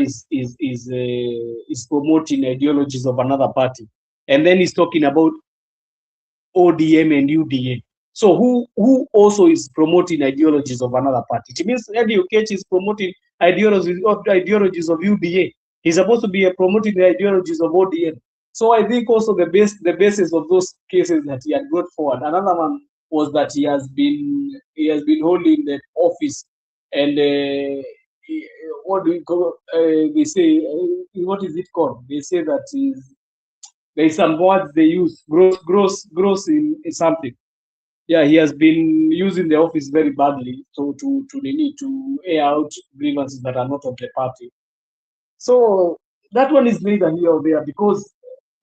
is promoting ideologies of another party, and then he's talking about ODM and UDA. So who also is promoting ideologies of another party? It means Eddie Okech is promoting ideologies of UDA. He's supposed to be promoting the ideologies of ODM. So I think also the basis of those cases that he had brought forward. Another one was that he has been holding the office, and what do we call? They say what is it called? They say that there's some words they use, gross in something. Yeah, he has been using the office very badly to air out grievances that are not of the party. So that one is neither here or there,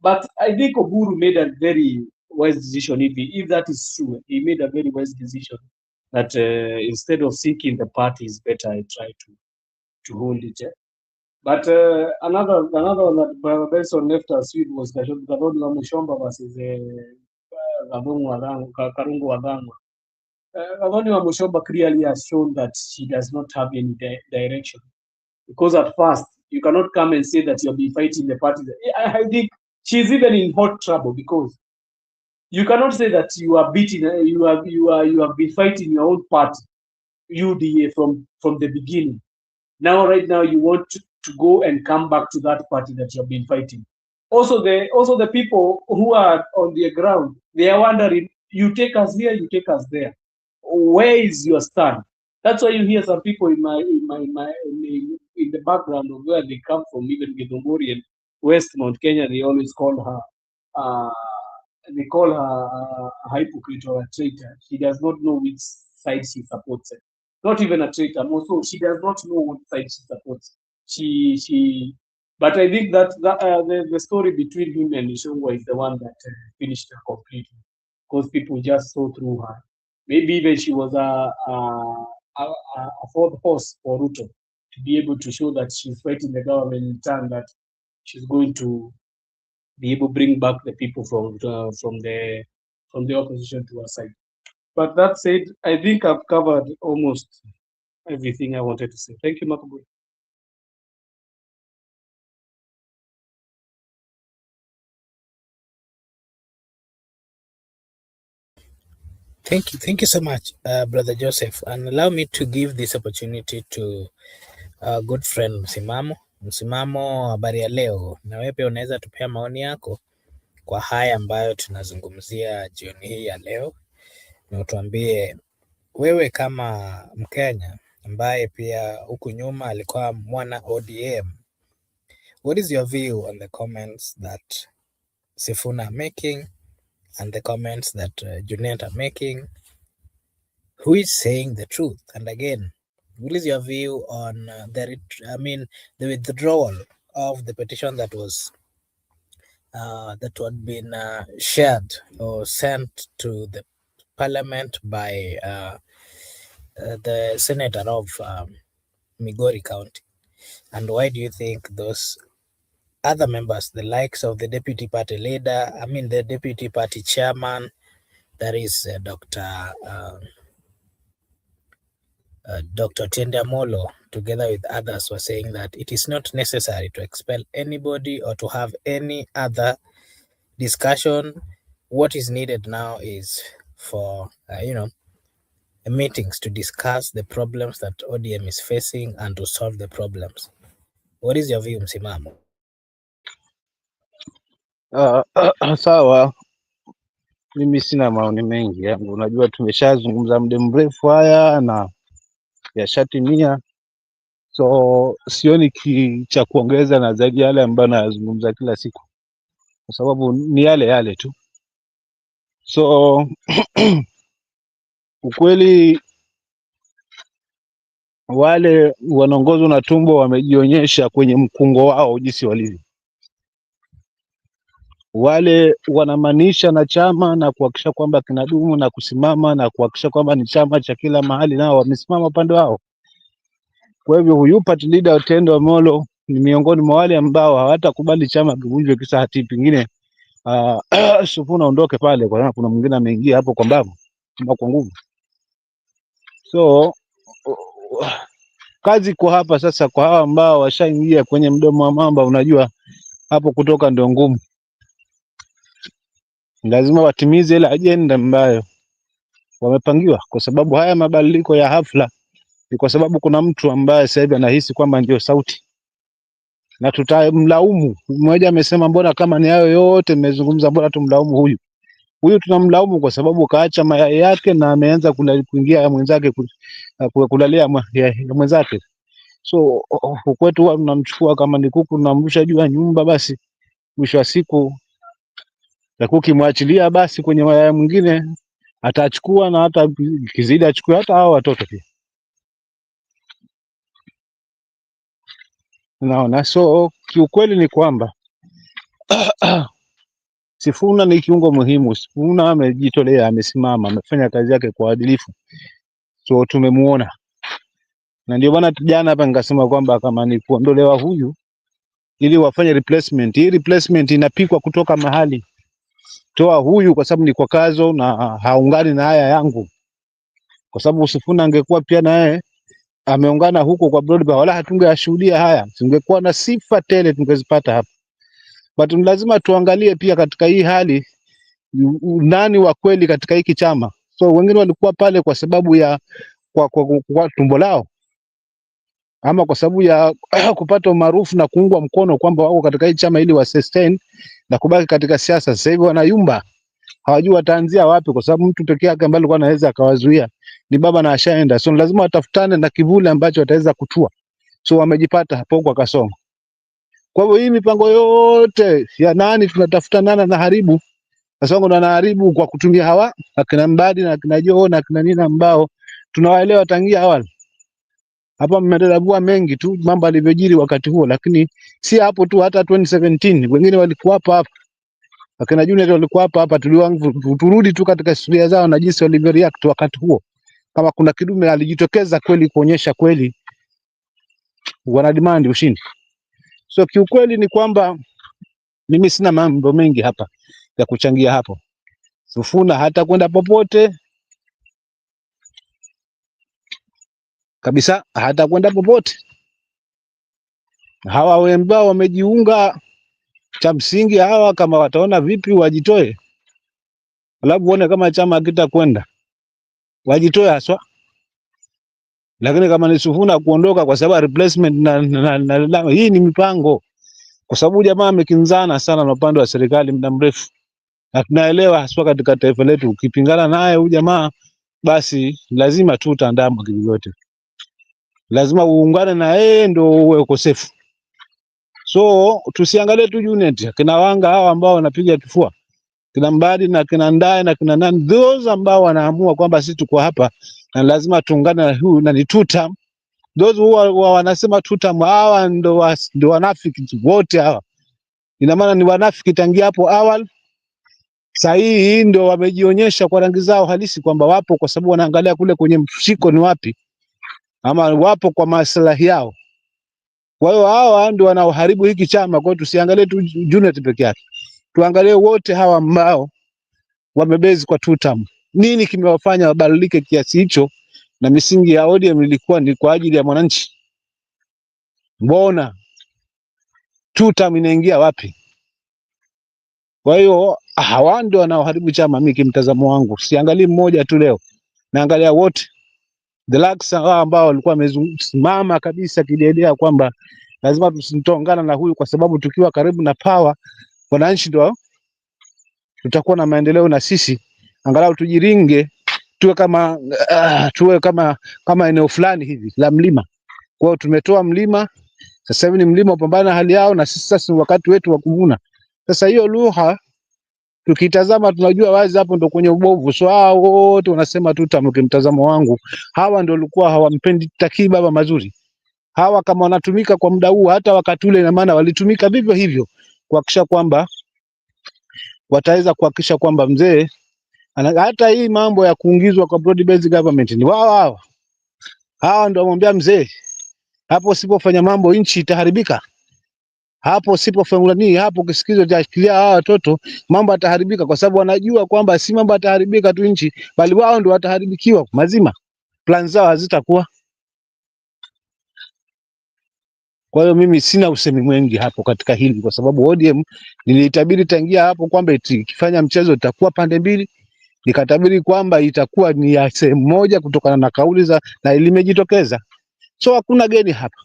but I think Oburu made a very wise decision. If that is true, he made a very wise decision that instead of sinking the party, it's better I try to hold it. But another one that Brother Benson left us with was Gadoni wa Mushomba versus Karungu Wadhangwa. Avani Mushoba clearly has shown that she does not have any direction. Because at first, you cannot come and say that you'll be fighting the party. I think she's even in hot trouble because you cannot say that you are beating, you have been fighting your own party, UDA from the beginning. Now, right now, you want to go and come back to that party that you have been fighting. Also, the people who are on the ground, they are wondering, you take us here, you take us there. Where is your stand? That's why you hear some people in the background of where they come from, even Githunguri and West Mount Kenya, they always call her a hypocrite or a traitor. She does not know which side she supports. Not even a traitor. Also, she does not know what side she supports. But I think that the story between him and Ishongwa is the one that finished her completely, because people just saw through her. Maybe even she was a fourth horse for Ruto to be able to show that she's fighting the government in turn, that she's going to be able to bring back the people from the opposition to her side. But that said, I think I've covered almost everything I wanted to say. Thank you, Muhamed. Thank you so much, Brother Joseph, and allow me to give this opportunity to good friend Msimamo. Msimamo, habari ya leo, na wewe pia unaweza tupea maoni yako kwa haya ambayo tunazungumzia jioni hii ya leo, na utuambie wewe kama Mkenya ambaye pia huku nyuma alikuwa mwana ODM, what is your view on the comments that Sifuna are making and the comments that Junnet are making? Who is saying the truth? And again, what is your view on the withdrawal of the petition that was that had been shared or sent to the parliament by the senator of Migori County? And why do you think those other members, the likes of the deputy party leader, the deputy party chairman, that is Dr. Tiende Amolo, together with others, were saying that it is not necessary to expel anybody or to have any other discussion? What is needed now is for meetings to discuss the problems that ODM is facing and to solve the problems. What is your view, Msimamo? Sawa, mimi sina maoni mengi yangu. Unajua tumeshazungumza muda mrefu haya na yashatimia, so sioni cha kuongeza na zaidi yale ambayo nayazungumza kila siku, kwa sababu ni yale yale tu. So ukweli wale wanaongozwa na tumbo wamejionyesha kwenye mkungo wao jinsi walivyo. Wale wanamaanisha na chama na kuhakikisha kwamba kinadumu na kusimama na kuhakikisha kwamba ni chama cha kila mahali, nao wamesimama upande wao. Kwa hivyo huyu party leader Tiende Amolo ni miongoni mwa wale ambao hawatakubali chama kivunjwe kisa hati pingine Sifuna ondoke pale, kwa sababu kuna mwingine ameingia hapo kwa mbavu ama kwa nguvu. So kazi kwa hapa sasa, kwa hawa ambao washaingia kwenye mdomo wa mamba, unajua hapo kutoka ndio ngumu. Lazima watimize ile ajenda ambayo wamepangiwa, kwa sababu haya mabadiliko ya hafla ni kwa sababu kuna mtu ambaye sasa hivi anahisi kwamba ndio sauti, na tutamlaumu. Mmoja amesema mbona kama ni hayo yote mmezungumza, mbona tumlaumu huyu? Huyu tunamlaumu kwa sababu kaacha mayai yake na ameanza kuingia mwenzake, kulalia mwenzake. So kwetu huwa tunamchukua kama ni kuku, tunamrusha juu ya nyumba, basi mwisho wa siku ukimwachilia basi kwenye mayai mwingine atachukua, na hata kizidi achukue hata hao watoto pia. Naona so kiukweli ni kwamba Sifuna ni kiungo muhimu. Sifuna amejitolea, amesimama, amefanya kazi yake kwa uadilifu, so tumemuona. Na ndio bwana jana hapa nikasema kwamba kama ni kuondolewa huyu ili wafanye replacement, hii replacement inapikwa kutoka mahali. Toa huyu kwa sababu ni kwa kazo na haungani na haya yangu. kwa sababu Sifuna angekuwa pia naye ameungana huko kwa broadband, wala hatungeyashuhudia haya, tungekuwa na sifa tele tungezipata hapa. But lazima tuangalie pia katika hii hali nani wa kweli katika hiki chama. So wengine walikuwa pale kwa sababu ya kwa tumbo lao, ama kwa sababu ya kupata umaarufu na kuungwa mkono kwamba wako katika hii chama ili wa sustain na kubaki katika siasa. Sasa hivi wanayumba, hawajui wataanzia wapi, kwa sababu mtu pekee yake ambaye alikuwa anaweza akawazuia ni baba na ashaenda. So lazima watafutane na kivuli ambacho wataweza kutua. So wamejipata hapo kwa Kasongo. Kwa hivyo hii mipango yote ya nani tunatafuta nani na haribu Kasongo, ndo anaharibu kwa kutumia hawa akina Mbadi na akina Joho na akina Nina ambao tunawaelewa tangia awali. Hapa mmedadavua mengi tu mambo alivyojiri wakati huo, lakini si hapo tu, hata 2017 wengine walikuwa hapa. Akina Junnet walikuwa hapa, turudi tu katika historia zao na jinsi walivyoreact wakati huo. Kama kuna kidume alijitokeza kweli kuonyesha kweli wana demand ushindi. So kiukweli ni kwamba mimi sina mambo mengi hapa ya kuchangia hapo. Sifuna hata kwenda popote kabisa, hata kwenda popote. Hawa wembao wamejiunga, cha msingi hawa kama wataona vipi wajitoe, alafu uone kama chama kitakwenda, wajitoe haswa. Lakini kama ni Sifuna kuondoka kwa sababu replacement na hii ni mipango, kwa sababu jamaa amekinzana sana na upande wa serikali muda mrefu, na tunaelewa haswa katika taifa letu, ukipingana naye huyu jamaa basi lazima tu utaandamwa kivyote, lazima uungane na yeye ndio uwe ukosefu. So tusiangalie tu Junnet, kina Wanga hawa ambao wanapiga kifua, kina Mbadi na kina Ndaye na kina nani, those ambao wanaamua kwamba sisi tuko hapa na lazima tuungane na huyu na ni tuta. Those huwa wanasema tuta, hawa ndo wanafiki wote hawa. Ina maana ni wanafiki tangia hapo awali. Sahihi ndio wamejionyesha kwa rangi zao halisi kwamba wapo, kwa sababu wanaangalia kule kwenye mshiko ni wapi, ama wapo kwa maslahi yao. Kwa hiyo hawa ndio wanaoharibu hiki chama. Kwa hiyo tusiangalie tu Junnet peke yake, tuangalie wote hawa ambao wamebezi kwa tutam. Nini kimewafanya wabadilike kiasi hicho? Na misingi ya ODM ilikuwa ni kwa ajili ya mwananchi. Mbona tutam inaingia wapi? Kwa hiyo hawa ndio wanaoharibu chama. Mimi kimtazamo wangu siangalii mmoja tu leo, naangalia wote, the likes ambao walikuwa wamesimama kabisa kidedea kwamba lazima tusitongana na huyu, kwa sababu tukiwa karibu na power wananchi ndio tutakuwa na maendeleo, na sisi angalau tujiringe, tuwe kama eneo fulani hivi la mlima. Kwa hiyo tumetoa mlima, sasa hivi ni mlima upambana na hali yao, na sisi sasa wakati wetu wa kuvuna. Sasa hiyo lugha tukitazama tunajua wazi hapo ndo kwenye ubovu. So hao wote wanasema tutam, mtazamo wangu hawa ndio walikuwa hawampendi Baba mazuri. Hawa kama wanatumika kwa muda huu, hata wakati ule, na maana walitumika vivyo hivyo kuhakikisha kwamba wataweza kuhakikisha kwamba mzee hata hii mambo ya kuingizwa kwa broad based government ni wao hawa ndio wamwambia mzee, hapo usipofanya mambo nchi itaharibika, hapo usipofanya nini, hapo ukisikizo tashikilia hawa watoto mambo yataharibika, kwa sababu wanajua kwamba si mambo yataharibika tu nchi, bali wao ndio wataharibikiwa mazima, plan zao hazitakuwa. Kwa hiyo mimi sina usemi mwingi hapo katika hili, kwa sababu ODM nilitabiri tangia hapo kwamba ikifanya mchezo itakuwa pande mbili, nikatabiri kwamba itakuwa ni ya sehemu moja kutokana na kauli za na limejitokeza. So hakuna geni hapa.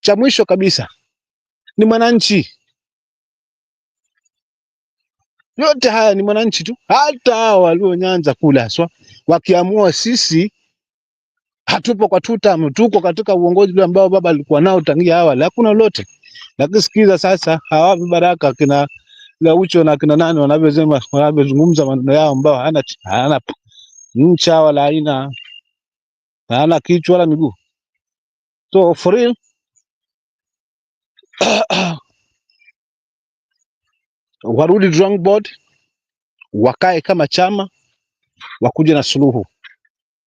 Cha mwisho kabisa ni mwananchi, yote haya ni mwananchi tu. Hata hao walio Nyanza kule haswa wakiamua sisi hatupo kwa tutam, tuko katika uongozi ule ambao baba alikuwa nao tangia awali, hakuna lolote. Lakini sikiza sasa hawa vibaraka kina Gaucho na kina nani wanavyosema, wanavyozungumza maneno yao ambao hana ncha wala hana kichwa wala miguu. So for real warudi drawing board, wakae kama chama, wakuje na suluhu.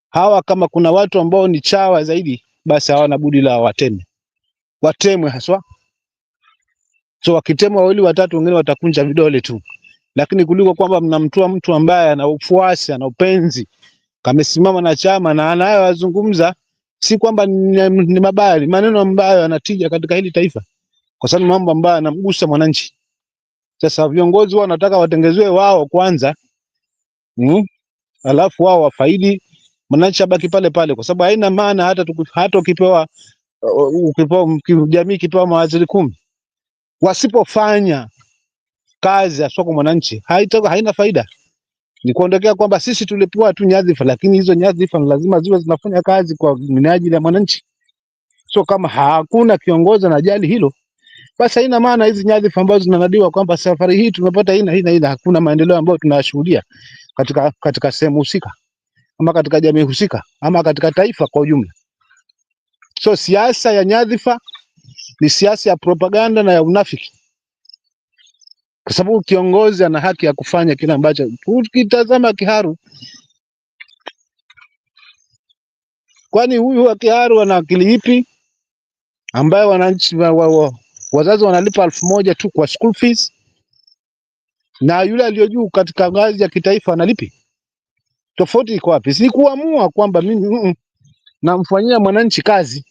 Hawa kama kuna watu ambao ni chawa zaidi, basi hawana budi la watemwe haswa. So wakitemwa wawili watatu, wengine watakunja vidole tu, lakini kuliko kwamba mnamtoa mtu ambaye ana ufuasi, ana upenzi kamesimama na chama na anayowazungumza si kwamba ni mabaya, maneno ambayo yanatija katika hili taifa, kwa sababu mambo ambayo yanamgusa mwananchi. Sasa viongozi wao wanataka watengezewe wao kwanza, alafu wao wafaidi, mwananchi abaki pale pale, kwa sababu haina maana hata ukipewa jamii ikipewa mawaziri 10 wasipofanya kazi ya soko mwananchi haina faida. Ni kuondokea kwamba sisi tulipewa tu nyadhifa, lakini hizo nyadhifa lazima ziwe zinafanya kazi kwa minajili ya mwananchi. So kama hakuna kiongozi anajali hilo, basi haina maana hizi nyadhifa ambazo zinanadiwa kwamba safari hii tumepata hii, hakuna maendeleo ambayo tunashuhudia katika sehemu husika ama katika jamii husika ama katika taifa kwa ujumla. So siasa ya nyadhifa ni siasa ya propaganda na ya unafiki, kwa sababu kiongozi ana haki ya kufanya kile ambacho. Ukitazama Kiharu, kwani huyu wa Kiharu ana akili ipi ambayo wananchi wazazi wanalipa 1000 tu kwa school fees, na yule aliyojuu katika ngazi ya kitaifa analipi? Tofauti iko wapi? Si kuamua kwamba mimi namfanyia mwananchi kazi,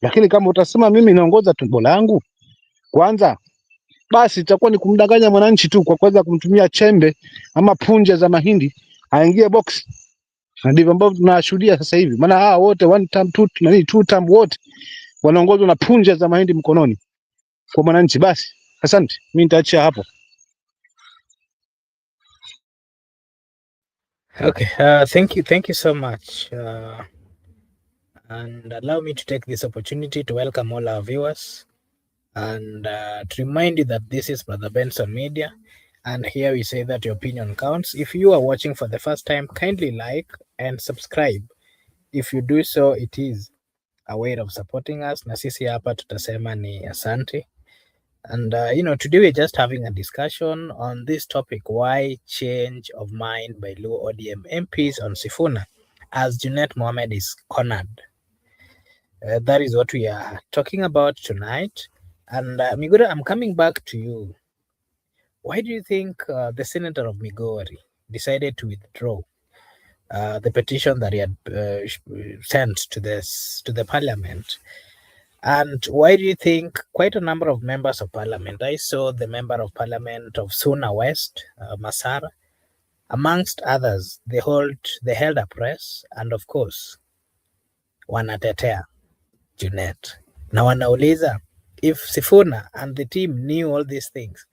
lakini kama utasema mimi naongoza tumbo langu kwanza, basi itakuwa ni kumdanganya mwananchi tu kwa kuweza kumtumia chembe ama punje za mahindi aingie box. Na ndivyo ambavyo tunashuhudia sasa hivi, maana wote one term two term wote wanaongozwa na punje za mahindi mkononi kwa mwananchi. Basi asante, mimi nitaachia hapo. Okay, thank you so much, and allow me to take this opportunity to welcome all our viewers and to remind you that this is Brother Benson Media, and here we say that your opinion counts. If you are watching for the first time, kindly like and subscribe. If you do so, it is a way of supporting us, na sisi hapa tutasema ni asante. And today we're just having a discussion on this topic: why change of mind by Luo ODM MPs on Sifuna as Junnet Muhamed is cornered. That is what we are talking about tonight. And Migori, I'm coming back to you. Why do you think the senator of Migori decided to withdraw the petition that he had sent to the parliament? And why do you think quite a number of members of parliament, I saw the member of parliament of Suna West, Masara, amongst others, they held a press, and of course, wanatetea Junnet. Na wanauliza, if Sifuna and the team knew all these things,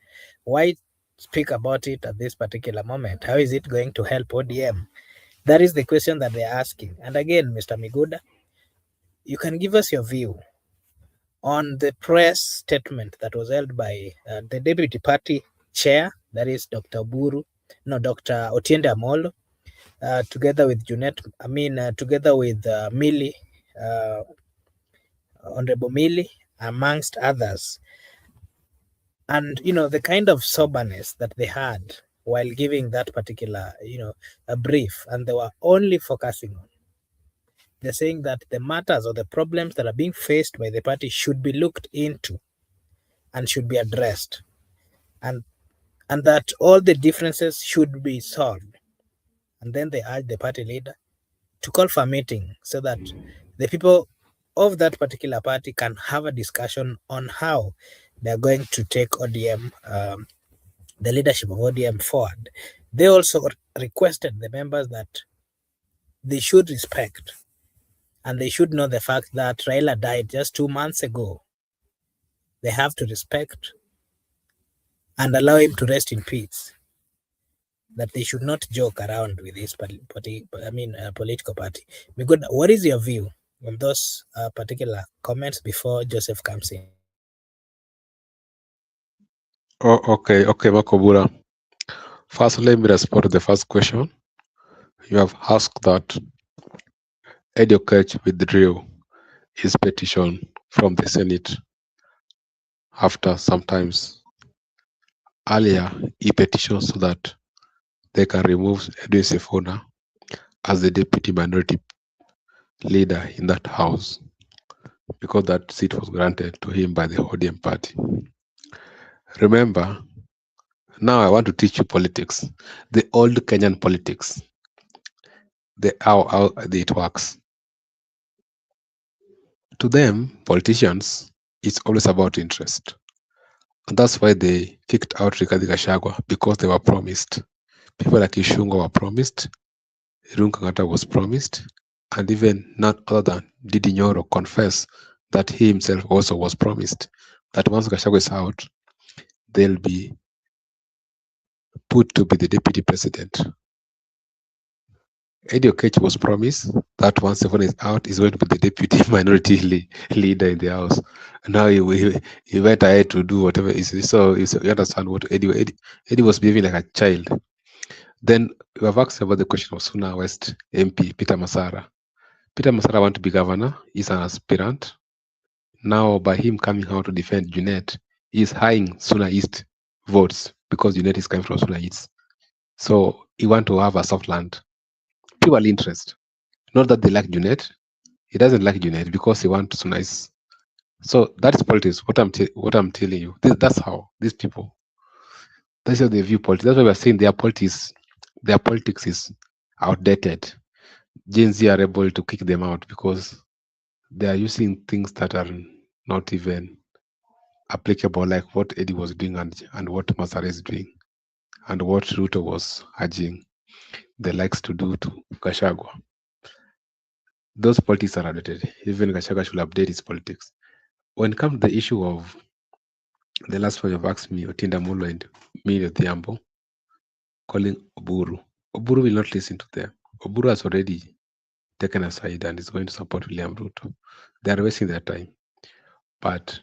why speak about it at this particular moment? How is it going to help ODM? That is the question that they're asking. And again, Mr. Miguda, you can give us your view on the press statement that was held by the deputy party chair, that is Dr. Otiende Amolo, together with together with Millie, Honorable Millie, amongst others. And, the kind of soberness that they had while giving that particular, a brief, and they were only focusing on. They're saying that the matters or the problems that are being faced by the party should be looked into and should be addressed, and that all the differences should be solved. And then they urge the party leader to call for a meeting so that the people of that particular party can have a discussion on how they're going to take ODM, the leadership of ODM forward. They also requested the members that they should respect and they should know the fact that Raila died just 2 months ago. They have to respect and allow him to rest in peace. That they should not joke around with his political party. Because what is your view on those particular comments before Joseph comes in? Oh, okay, Makobura. First, let me respond to the first question. You have asked that Educate withdrew his petition from the Senate after sometimes earlier he petitioned so that they can remove Edwin Sifuna as the deputy minority leader in that house because that seat was granted to him by the ODM party. Remember, now I want to teach you politics, the old Kenyan politics. how it works. To them, politicians, it's always about interest. And that's why they kicked out Rigathi Gachagua, because they were promised. People like Ishungo were promised, Irungu Kang'ata was promised, and even none other than Didi Nyoro confessed that he himself also was promised that once Gachagua is out, they'll be put to be the deputy president. Eddie Okech was promised that once Sifuna is out, he's going to be the deputy minority leader in the house. And now he went ahead to do whatever. So you understand what Eddie was behaving like a child. Then we have asked about the question of Suna West MP, Peter Masara. Peter Masara wants to be governor. He's an aspirant. Now, by him coming out to defend Junnet, he's hiring Suna East votes because Junnet is coming from Suna East. So he wants to have a soft land. People interest. Not that they like Junnet. He doesn't like Junnet because he wants Suna East. So that is politics. What I'm telling you. That's how these people. That's how they view politics. That's why we're saying their politics is outdated. Gen Z are able to kick them out because they are using things that are not even applicable, like what Eddie was doing and what Masara is doing, and what Ruto was urging the likes to do to Gachagua. Those politics are outdated. Even Gachagua should update his politics. When it comes to the issue of the last one you've asked me, Otinda Molo and Mili Odhiambo, calling Oburu. Oburu will not listen to them. Oburu has already taken aside and is going to support William Ruto. They are wasting their time. But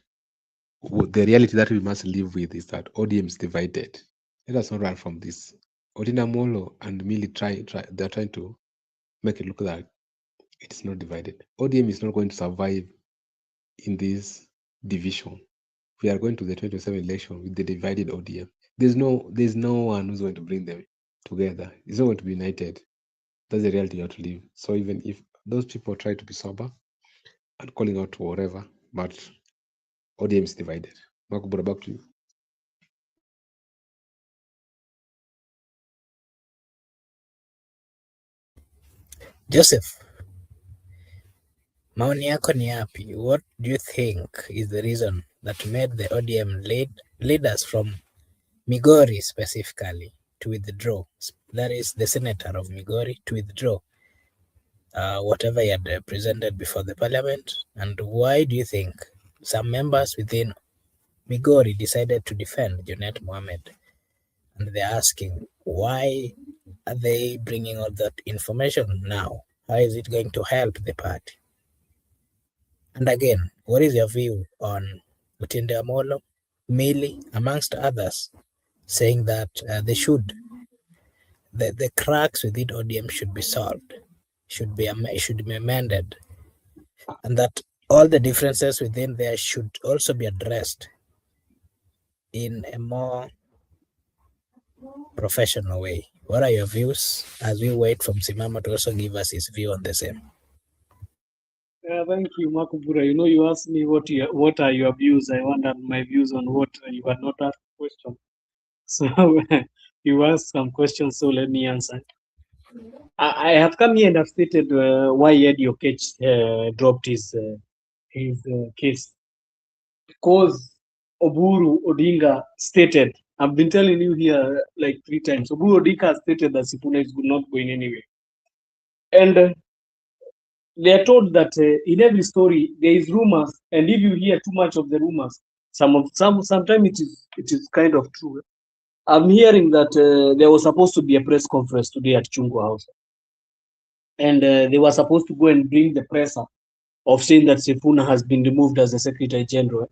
the reality that we must live with is that ODM is divided. Let us not run from this. Otinda Molo and Mili they're trying to make it look like it is not divided. ODM is not going to survive in this division. We are going to the 2027 election with the divided ODM. There's no one who's going to bring them together. It's not going to be united. That's the reality you have to live. So even if those people try to be sober and calling out to whatever, but ODM is divided. Makubura, back to you. Joseph, maoni yako ni yapi? What do you think is the reason that made the ODM leaders from Migori specifically to withdraw? That is the senator of Migori to withdraw whatever he had presented before the parliament. And why do you think some members within Migori decided to defend Junnet Muhamed? And they're asking, why are they bringing all that information now? How is it going to help the party? And again, what is your view on Mutinda Amolo, Mili, amongst others, saying that the cracks within ODM should be solved, should be amended, and that all the differences within there should also be addressed in a more professional way? What are your views as we wait for Msimama to also give us his view on the same? Thank you, Makubura. You know, you asked me what are your views. I wondered my views on what you had not asked question. So you asked some questions, so let me answer. I have come here and I've stated why Eddie Okech dropped his case. Because Oburu Odinga stated, I've been telling you here like 3 times, Oburu Odinga stated that Sifuna is not going anywhere. And they are told that in every story there is rumors, and if you hear too much of the rumors, sometimes it is kind of true. I'm hearing that there was supposed to be a press conference today at Chungu House, and they were supposed to go and bring the press up of saying that Sifuna has been removed as the Secretary General,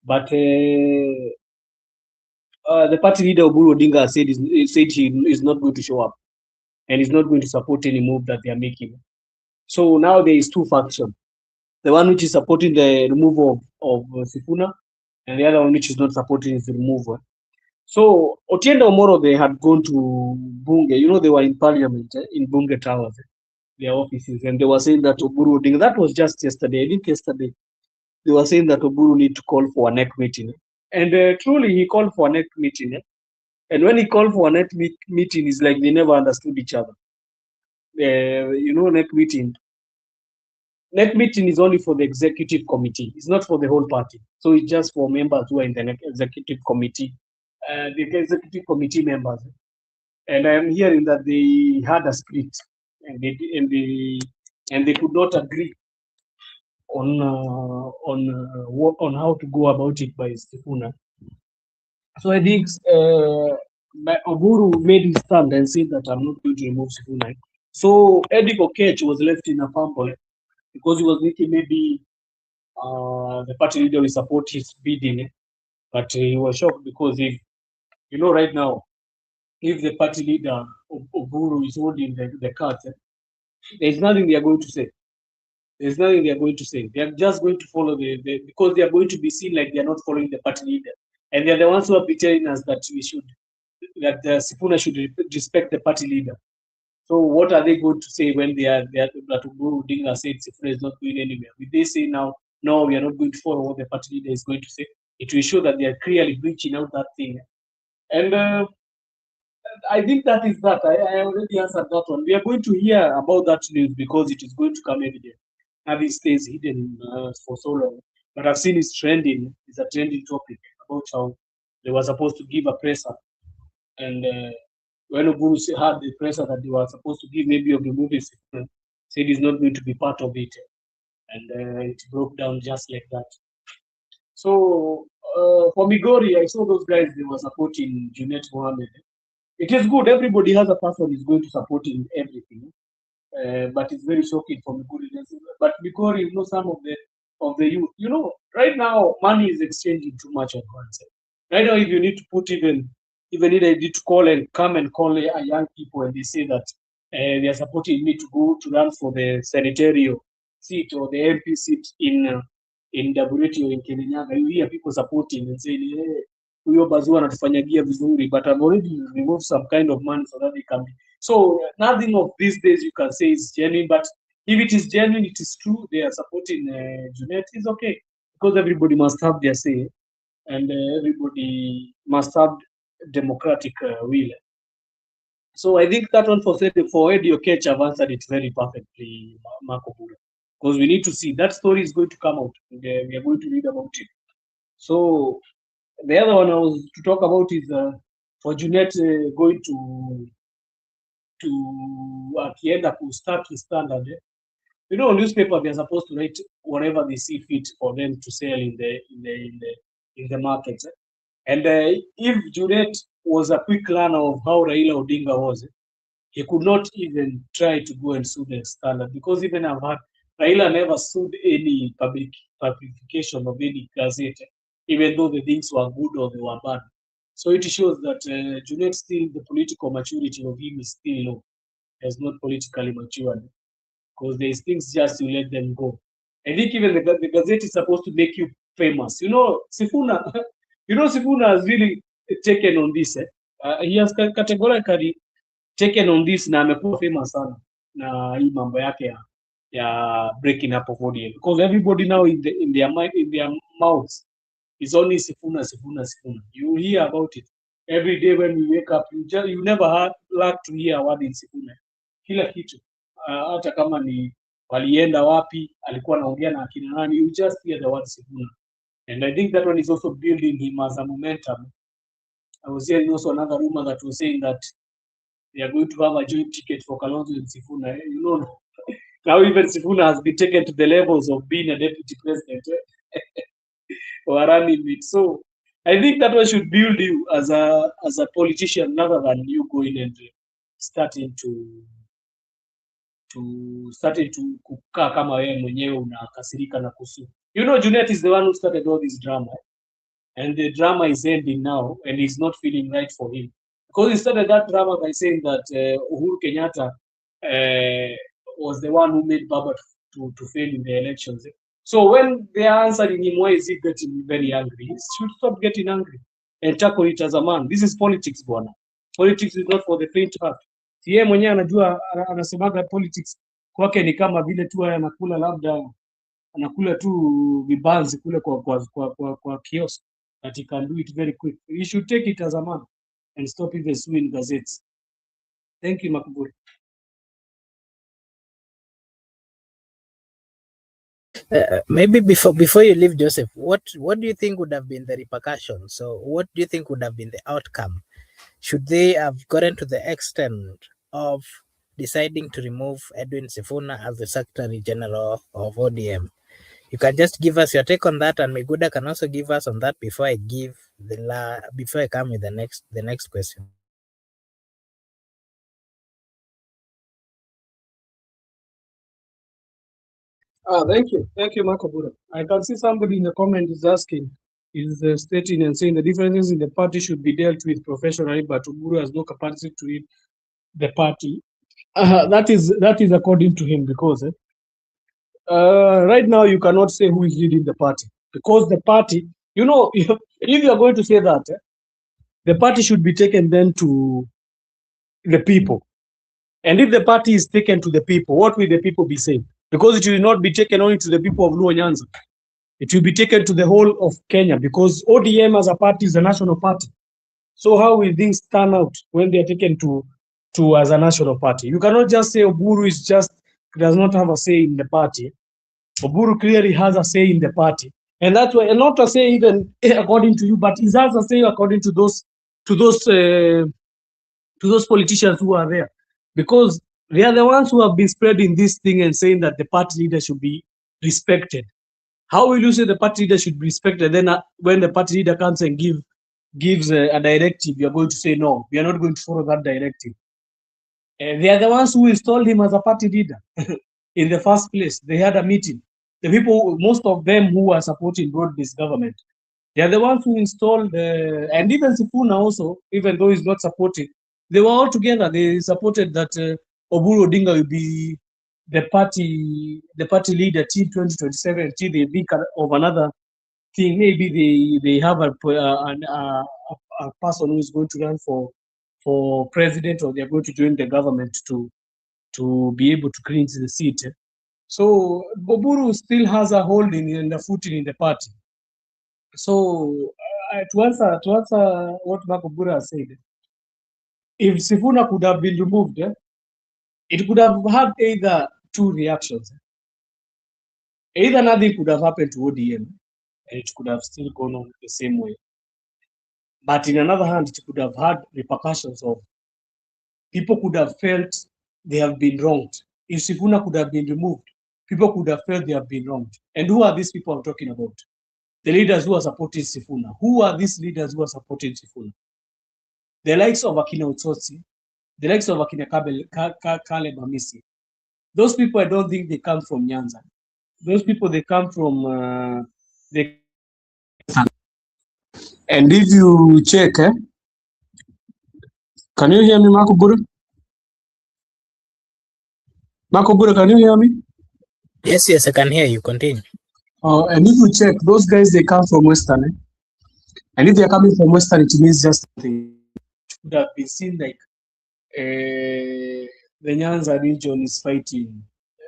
but the party leader Oburu Odinga said he is not going to show up, and is not going to support any move that they are making. So now there is 2 factions. The one which is supporting the removal of Sifuna, and the other one which is not supporting his removal. So Otienda Omoro, they had gone to Bunge. You know, they were in parliament in Bunge Towers, their offices, and they were saying that Oburu Odinga, that was just yesterday, I think yesterday, they were saying that Oburu need to call for a NEC meeting. And truly, he called for a NEC meeting. And when he called for a NEC meeting, it's like they never understood each other. neck meeting. Neck meeting is only for the executive committee. It's not for the whole party. So it's just for members who are in the executive committee, the executive committee members. And I am hearing that they had a split, and they could not agree on how to go about it by Sifuna. So I think Oburu made his stand and said that I'm not going to remove Sifuna. So Eddie Okech was left in a fumble because he was thinking maybe the party leader will support his bidding, but he was shocked because if right now, if the party leader Oburu is holding the cards, there's nothing they are going to say. There's nothing they are going to say. They are just going to follow because they are going to be seen like they are not following the party leader, and they are the ones who are telling us that Sifuna should respect the party leader. So what are they going to say when that Oburu Odinga said Sifuna is not going anywhere? Will they say now, no, we are not going to follow what the party leader is going to say? It will show that they are clearly breaching out that thing. And I think that is that. I already answered that one. We are going to hear about that news because it is going to come every day. And it stays hidden for so long. But I've seen it's trending. It's a trending topic about how they were supposed to give a presser. And when Oburu had the presser that they were supposed to give, maybe of the movie, said he's not going to be part of it. And it broke down just like that. So for Migori, I saw those guys, they were supporting Junnet Muhamed. It is good. Everybody has a person who is going to support in everything. But it's very shocking for Migori. But Migori, some of the youth, right now, money is exchanging too much at once. Right now, if you need to put even if I need to call and come and call young people and they say that they are supporting me to go to run for the senatorial seat or the MP seat in Dabureti or in Kirinyaga, you hear people supporting and saying, hey, huyo Bazua anatufanyagia vizuri, but I've already removed some kind of money so that they can be. So nothing of these days you can say is genuine, but if it is genuine, it is true, they are supporting Junnet, it's okay, because everybody must have their say and everybody must have democratic will. So I think that one for Eddie Okech, I've answered it very perfectly, Marco Bura, because we need to see that story is going to come out. We are going to read about it. So the other one I was to talk about is for Junnet going to akienda to start his standard. Newspaper, they're supposed to write whatever they see fit for them to sell in the market. And if Junnet was a quick learner of how Raila Odinga was, he could not even try to go and sue the standard, because even I've heard Raila never sued any publication of any gazette, even though the things were good or they were bad. So it shows that Junnet still, the political maturity of him is still low. He's not politically matured, because there's things just you let them go. I think even the gazette is supposed to make you famous. Sifuna, Sifuna has really taken on this. He has categorically taken on this na amekuwa famous sana na hii mambo yake ya breaking up of ODM, because everybody now in their mouths is only Sifuna. You hear about it every day when we wake up. You never like to hear a word in Sifuna. Kila kitu hata kama ni walienda wapi, alikuwa anaongea na akina nani, you just hear the word Sifuna. And I think that one is also building him as a momentum. I was hearing also another rumor that was saying that they are going to have a joint ticket for Kalonzo and Sifuna. Now even Sifuna has been taken to the levels of being a deputy president or running it. So I think that one should build you as a politician, rather than you going and starting to kukaa kama wewe mwenyewe unakasirika na kusu. Junnet is the one who started all this drama, and the drama is ending now, and it's not feeling right for him, because he started that drama by saying that Uhuru Kenyatta was the one who made Baba to fail in the elections. So when they are answering him, why is he getting very angry? He should stop getting angry and tackle it as a man. This is politics, bwana. Politics is not for the faint heart. Si yeye mwenyewe anajua, anasemaga politics kwake ni kama vile tu anakula, labda anakula tu vibanzi kule kwa kiosk, that he can do it very quick. He should take it as a man and stop even suing gazettes. Thank you, Makuburi. Maybe before you leave, Joseph, what do you think would have been the repercussions? So what do you think would have been the outcome? Should they have gotten to the extent of deciding to remove Edwin Sifuna as the Secretary General of ODM? You can just give us your take on that, and Miguda can also give us on that before I give before I come with the next question. Thank you, Makobura. I can see somebody in the comment is asking, stating and saying the differences in the party should be dealt with professionally, but Uburu has no capacity to lead the party. That is according to him, because right now you cannot say who is leading the party, because the party, if you are going to say that, the party should be taken then to the people. And if the party is taken to the people, what will the people be saying? Because it will not be taken only to the people of Luo Nyanza. It will be taken to the whole of Kenya, because ODM as a party is a national party. So how will things turn out when they are taken to as a national party? You cannot just say Oburu does not have a say in the party. Oburu clearly has a say in the party. And that's why, and not to say even according to you, but he has a say according to those politicians who are there, because they are the ones who have been spreading this thing and saying that the party leader should be respected. How will you say the party leader should be respected? Then when the party leader comes and gives a directive, you're going to say, no, we are not going to follow that directive. They are the ones who installed him as a party leader in the first place. They had a meeting. The people, most of them who are supporting broad-based government, they are the ones who installed, and even Sifuna also, even though he's not supporting, they were all together. They supported that Oburu Odinga will be the party leader till 2027, till they think of another thing. Maybe they have a person who is going to run for president, or they're going to join the government to be able to cleanse the seat. So Oburu still has a holding and a footing in the party. So to answer what Makobura said, if Sifuna could have been removed, it could have had either two reactions. Either nothing could have happened to ODM, and it could have still gone on the same way. But in another hand, it could have had repercussions of people could have felt they have been wronged. If Sifuna could have been removed, people could have felt they have been wronged. And who are these people I'm talking about? The leaders who are supporting Sifuna. Who are these leaders who are supporting Sifuna? The likes of Akina Utsotsi, the likes of Akina Caleb Amisi. Those people, I don't think they come from Nyanza. Those people, they come from and if you check, can you hear me, Marco Bura? Marco Bura, can you hear me? Yes, I can hear you. Continue. And if you check, those guys, they come from Western. And if they're coming from Western, it means just something would have been seen like the Nyanza region is fighting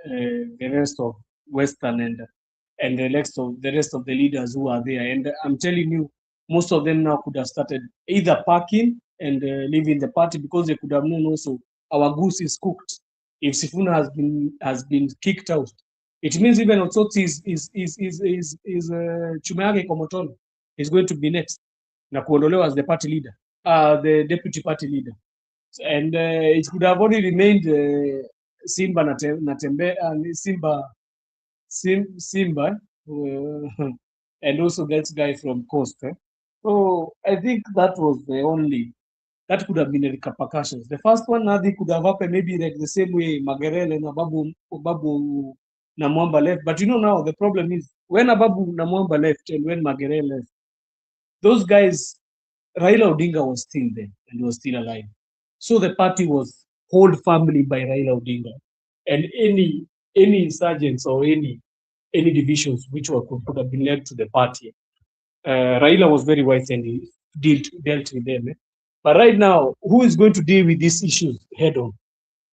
the rest of Western and the rest of the leaders who are there. And I'm telling you, most of them now could have started either packing and leaving the party, because they could have known also our goose is cooked. If Sifuna has been kicked out, it means even Otsotsi is Chumayake Komotolo is going to be next na kuondolewa as the party leader, the deputy party leader. And it could have only remained Simba Natembe and Simba and also that guy from Coast. So I think that was that could have been the repercussions. The first one, nothing could have happened, maybe like the same way Magerele and Babu Namwamba left. But now the problem is when Ababu Namwamba left and when Magerele left, those guys, Raila Odinga was still there and was still alive. So the party was held firmly by Raila Odinga, and any insurgents or any divisions which could have been led to the party, Raila was very wise and he dealt with them. But right now, who is going to deal with these issues head on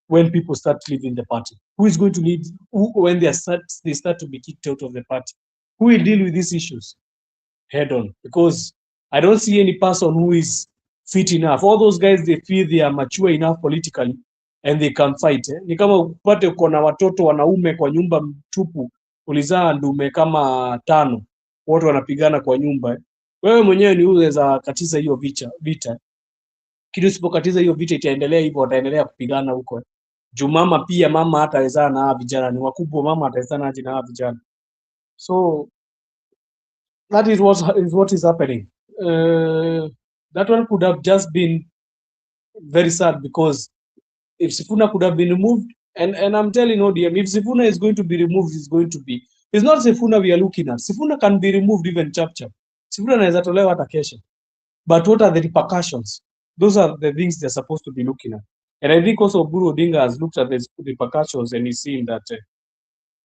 when people start leaving the party? Who is going to lead when they start to be kicked out of the party? Who will deal with these issues head on? Because I don't see any person who is fit enough. All those guys, they feel they are mature enough politically and they can fight. Ni kama upate uko na watoto wanaume kwa nyumba mtupu, ulizaa ndume kama 5 wote wanapigana kwa nyumba. Wewe mwenyewe ni unaweza katiza hiyo vita. Kitu usipokatiza hiyo vita itaendelea hivyo, wataendelea kupigana huko. Juu mama hatawezana na vijana, ni wakubwa, mama atawezana aje na vijana? So that is what is happening. That one could have just been very sad, because if Sifuna could have been removed, and I'm telling ODM, if Sifuna is going to be removed, it's not Sifuna we are looking at. Sifuna can be removed even chap. Sifuna anaweza tolewa hata kesho. But what are the repercussions? Those are the things they're supposed to be looking at. And I think also Oburu Odinga has looked at the repercussions, and he's seen that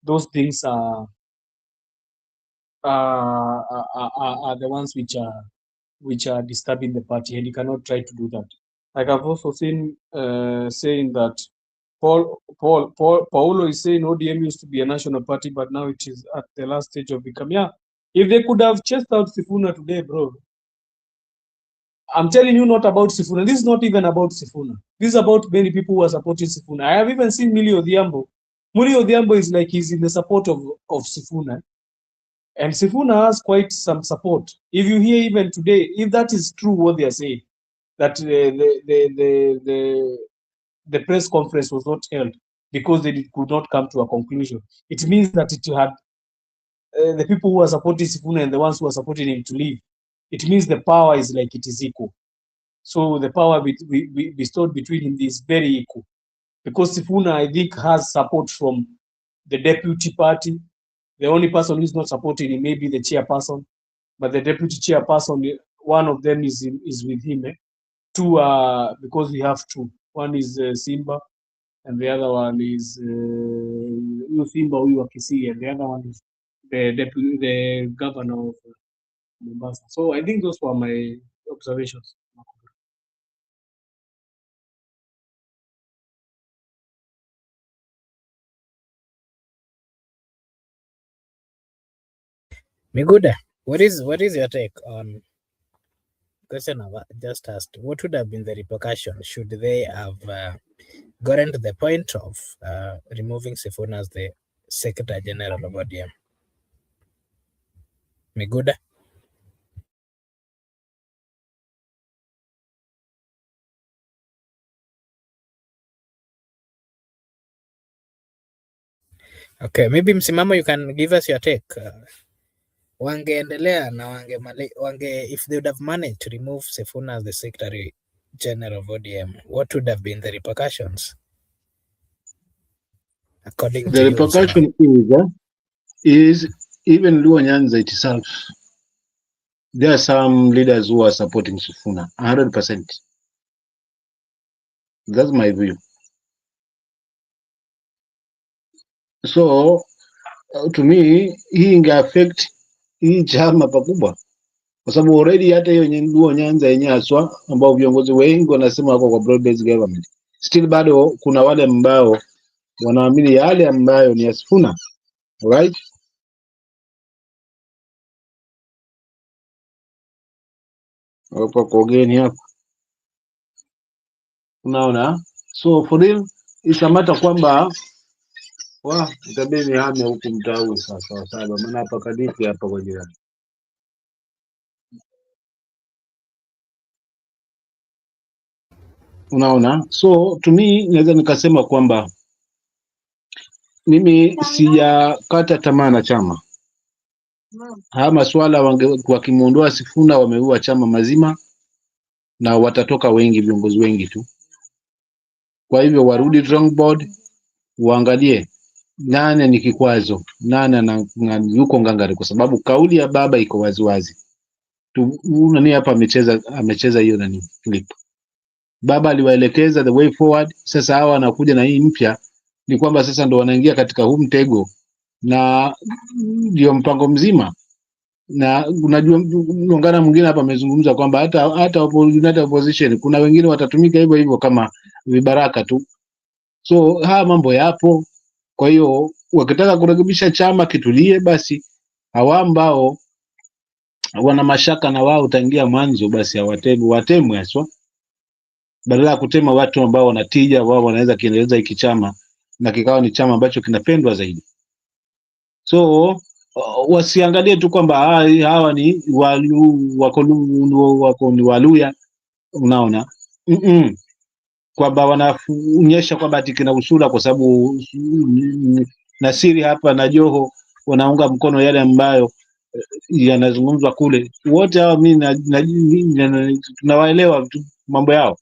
those things are the ones which are disturbing the party, and he cannot try to do that. Like I've also seen saying that Paulo is saying ODM used to be a national party, but now it is at the last stage of becoming. Yeah, if they could have chased out Sifuna today, bro. I'm telling you, not about Sifuna. This is not even about Sifuna. This is about many people who are supporting Sifuna. I have even seen Muli Odhiambo. Muli Odhiambo is like he's in the support of Sifuna. And Sifuna has quite some support. If you hear even today, if that is true what they are saying, that the press conference was not held because they could not come to a conclusion, it means that it had the people who are supporting Sifuna and the ones who are supporting him to leave. It means the power is like it is equal. So the power we bestowed between him is very equal. Because Sifuna, I think, has support from the deputy party. The only person who is not supporting him may be the chairperson, but the deputy chairperson, one of them is with him. Two, because we have two. One is Simba, and the other one is Simba huyu Kisii, and the other one is the governor of Mombasa. So I think those were my observations. Miguda, what is your take on question I've just asked? What would have been the repercussions should they have gotten to the point of removing Sifuna as the Secretary General of ODM? Miguda? Okay, maybe msimamo, you can give us your take. Wangeendelea na if they would have managed to remove Sifuna as the Secretary General of ODM, what would have been the repercussions? According the to repercussion is even Luo Nyanza itself. There are some leaders who are supporting Sifuna 100%. That's my view. So to me, hii inge affect hii chama pakubwa, kwa sababu already hata hiyo Luo Nyanza yenyewe haswa ambao viongozi wengi wanasema wako kwa broad based government, still bado kuna wale ambao wanaamini yale ambayo ni ya Sifuna, right? Hapo kwa ugeni hapo, unaona. So for real isamata kwamba itabidi nihame huku mtaa huu sasa, sawa, maana hapa kadifi hapa kwa jirani. Unaona, so to me naweza nikasema kwamba mimi sijakata tamaa na chama. Haya maswala wakimuondoa Sifuna wameua chama mazima, na watatoka wengi, viongozi wengi tu. Kwa hivyo warudi drawing board, waangalie nane ni kikwazo, nane yuko ngangari, kwa sababu kauli ya baba iko waziwazi tu. Nani hapa amecheza hiyo nani clip. Baba aliwaelekeza the way forward. Sasa hawa wanakuja na hii mpya, ni kwamba sasa ndo wanaingia katika huu mtego, na ndio mpango mzima. Na unajua muungano mwingine hapa amezungumza kwamba hata United Opposition kuna wengine watatumika hivyo hivyo kama vibaraka tu. So haya mambo yapo. Kwa hiyo wakitaka kurekebisha chama kitulie, basi hawa ambao wana mashaka na wao utaingia mwanzo, basi watemwe haswa, badala ya kutema watu ambao wanatija, wao wanaweza kiendeleza hiki chama na kikawa ni chama ambacho kinapendwa zaidi. So So wasiangalie tu kwamba hawa ni wako ni Waluya, unaona kwamba wanaonyesha kwamba ati kina usura kwa sababu Nasiri hapa na Joho wanaunga mkono yale ambayo yanazungumzwa kule. Wote hawa mimi tunawaelewa mambo yao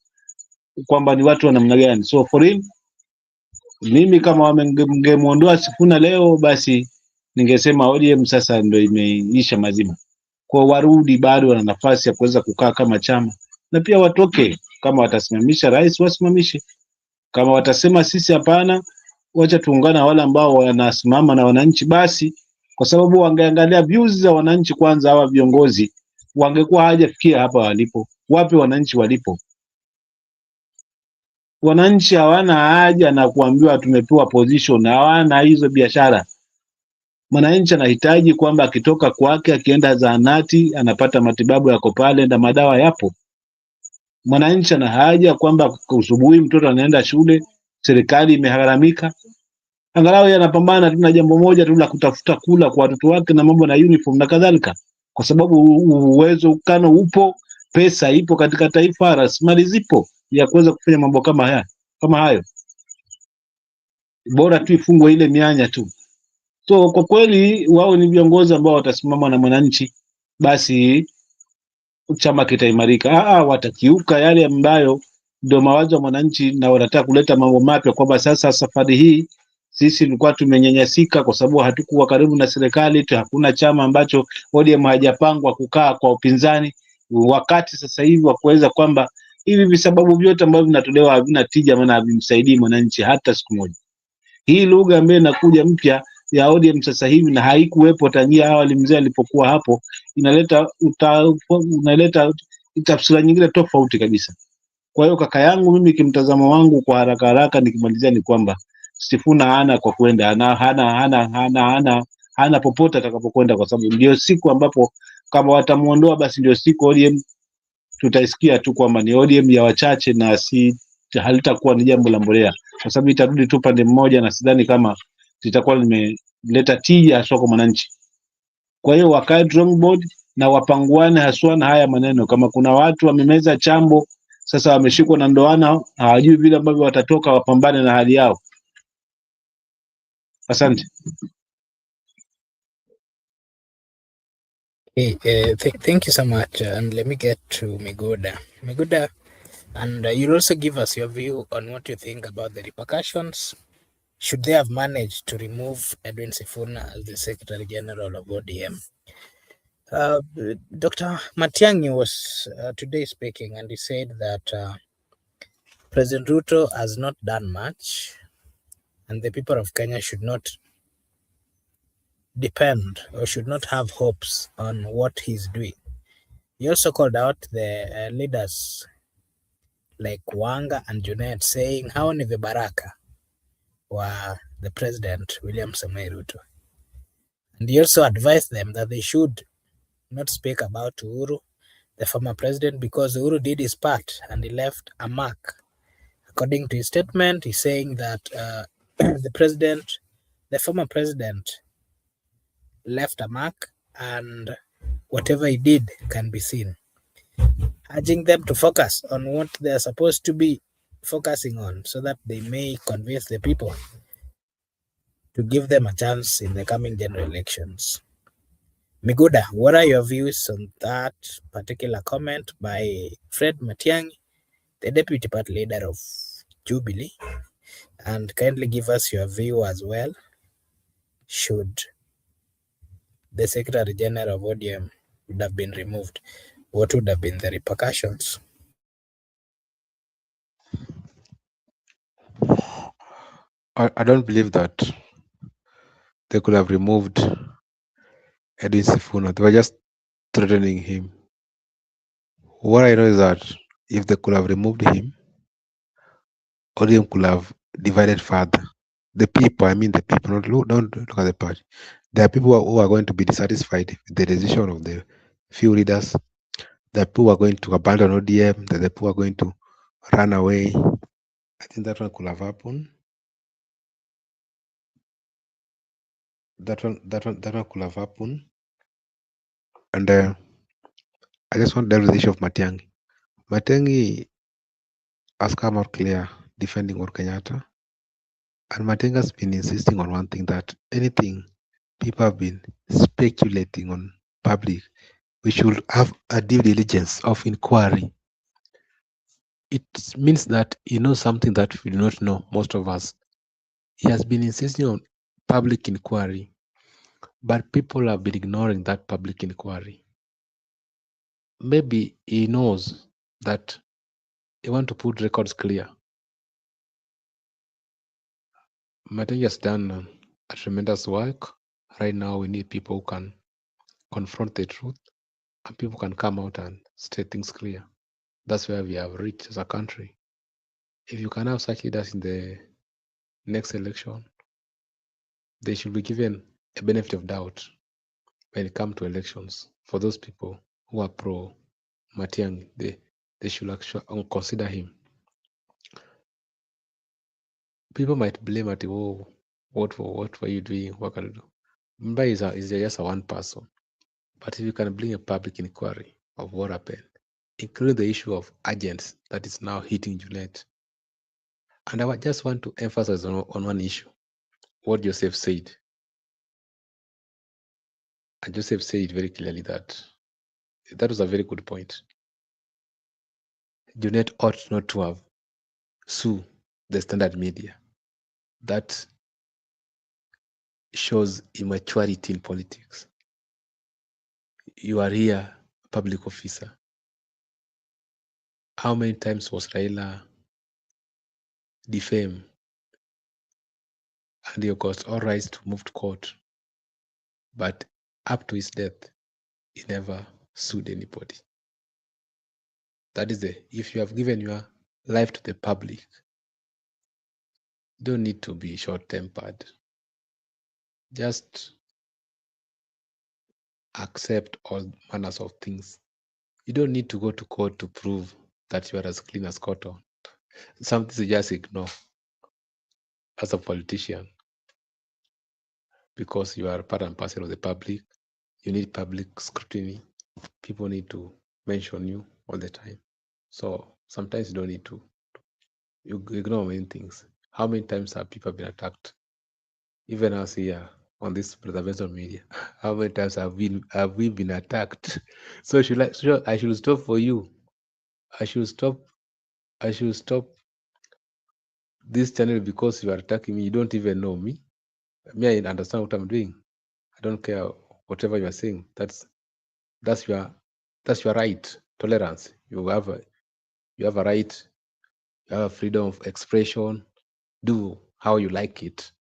kwamba ni watu wa namna gani. So for him, mimi kama wangemuondoa Sifuna leo, basi ningesema ODM sasa ndio imeisha mazima. Kwa warudi, bado wana nafasi ya kuweza kukaa kama chama, na pia watoke. Kama watasimamisha rais, wasimamishe. Kama watasema sisi hapana, wacha tuungana wale ambao wanasimama na wananchi, basi kwa sababu wangeangalia views za wananchi kwanza. Hawa viongozi wangekuwa hajafikia hapa walipo. Wapi wananchi walipo? Wananchi hawana haja na kuambiwa tumepewa position, hawana hizo biashara. Mwananchi anahitaji kwamba akitoka kwake akienda zahanati anapata matibabu yako pale na madawa yapo. Mwananchi ana haja kwamba usubuhi mtoto anaenda shule, serikali imegharamika, angalau yanapambana tu na jambo moja tu la kutafuta kula kwa watoto wake na mambo na uniform na kadhalika, kwa sababu uwezo ukano upo, pesa ipo katika taifa, rasilimali zipo ya kuweza kufanya mambo kama hayo. Bora tu ifungwe ile mianya tu. So kwa kweli wao ni viongozi ambao watasimama na mwananchi, basi chama kitaimarika. Watakiuka yale ambayo ndio mawazo ya mwananchi, na wanataka kuleta mambo mapya kwamba sasa safari hii sisi tulikuwa tumenyanyasika kwa sababu hatukuwa karibu na serikali, hakuna chama ambacho ODM hajapangwa kukaa kwa upinzani, wakati sasa hivi wa kuweza kwamba hivi visababu vyote ambavyo vinatolewa havina tija, maana havimsaidii mwananchi hata siku moja. Hii lugha ambayo inakuja mpya ya ODM sasa hivi na haikuwepo tangia awali mzee alipokuwa hapo, inaleta tafsiri nyingine tofauti kabisa. Kwa hiyo kaka yangu, mimi kimtazamo wangu kwa haraka haraka nikimalizia ni kwamba Sifuna hana kwa kwenda, hana popote atakapokwenda, kwa sababu ndio siku ambapo kama watamuondoa, basi ndio siku ODM tutaisikia tu kwamba ni ODM ya wachache na halitakuwa ni jambo la mbolea, kwa sababu itarudi tu pande mmoja, na sidhani kama litakuwa limeleta tija haswa kwa mwananchi. Kwa hiyo wakae drawing board na wapanguane haswa na haya maneno. Kama kuna watu wamemeza chambo sasa, wameshikwa na ndoana, hawajui vile ambavyo watatoka, wapambane na hali yao. Asante. Thank you so much, and let me get to Miguda, and you'll also give us your view on what you think about the repercussions. Should they have managed to remove Edwin Sifuna as the Secretary General of ODM? Dr. Matiang'i was today speaking, and he said that President Ruto has not done much, and the people of Kenya should not depend or should not have hopes on what he's doing. He also called out the leaders like Wanga and Junnet, saying hao ni vibaraka wa the president William Samoei Ruto. And he also advised them that they should not speak about Uhuru, the former president, because Uhuru did his part and he left a mark. According to his statement, he's saying that the former president left a mark and whatever he did can be seen, urging them to focus on what they're supposed to be focusing on so that they may convince the people to give them a chance in the coming general elections. Miguda, what are your views on that particular comment by Fred Matiang'i, the deputy party leader of Jubilee? And kindly give us your view as well. Should the Secretary General of ODM would have been removed, what would have been the repercussions? I don't believe that they could have removed Edwin Sifuna. They were just threatening him. What I know is that if they could have removed him, ODM could have divided further. The people, I mean the people, don't look at the party. There are people who are going to be dissatisfied with the decision of the few leaders. There are people who are going to abandon ODM. There are people who are going to run away. I think that one could have happened. that one could have happened. And I just want to delve with the issue of Matiang'i. Matiang'i has come out clear defending Uhuru Kenyatta, and Matiang'i has been insisting on one thing, that anything people have been speculating on public, we should have a due diligence of inquiry. It means that he knows something that we do not know, most of us. He has been insisting on public inquiry, but people have been ignoring that public inquiry. Maybe he knows that he wants to put records clear. Matiang'i has done a tremendous work. Right now, we need people who can confront the truth, and people can come out and state things clear. That's where we have reached as a country. If you can have such leaders in the next election, they should be given a benefit of doubt when it comes to elections. For those people who are pro Matiang'i, they should actually consider him. People might blame at, oh, what were you doing? What can you do? Mbai is just a one person. But if you can bring a public inquiry of what happened, including the issue of agents that is now hitting Junnet. And I just want to emphasize on one issue, what Joseph said. And Joseph said very clearly that was a very good point. Junnet ought not to have sued the standard media. That shows immaturity in politics. You are here, a public officer. How many times was Raila defamed? And he got all rights to move to court. But up to his death, he never sued anybody. That is if you have given your life to the public, you don't need to be short-tempered. Just accept all manners of things. You don't need to go to court to prove that you are as clean as cotton. Some things you just ignore as a politician, because you are part and parcel of the public. You need public scrutiny. People need to mention you all the time. So sometimes you don't need to. You ignore many things. How many times have people been attacked? Even us here on this Brother Benson media, how many times have we been attacked? So I should stop for you. I should stop this channel because you are attacking me. You don't even know me. Me, I understand what I'm doing. I don't care whatever you are saying. That's your right. Tolerance. You have a right. You have a freedom of expression. Do how you like it.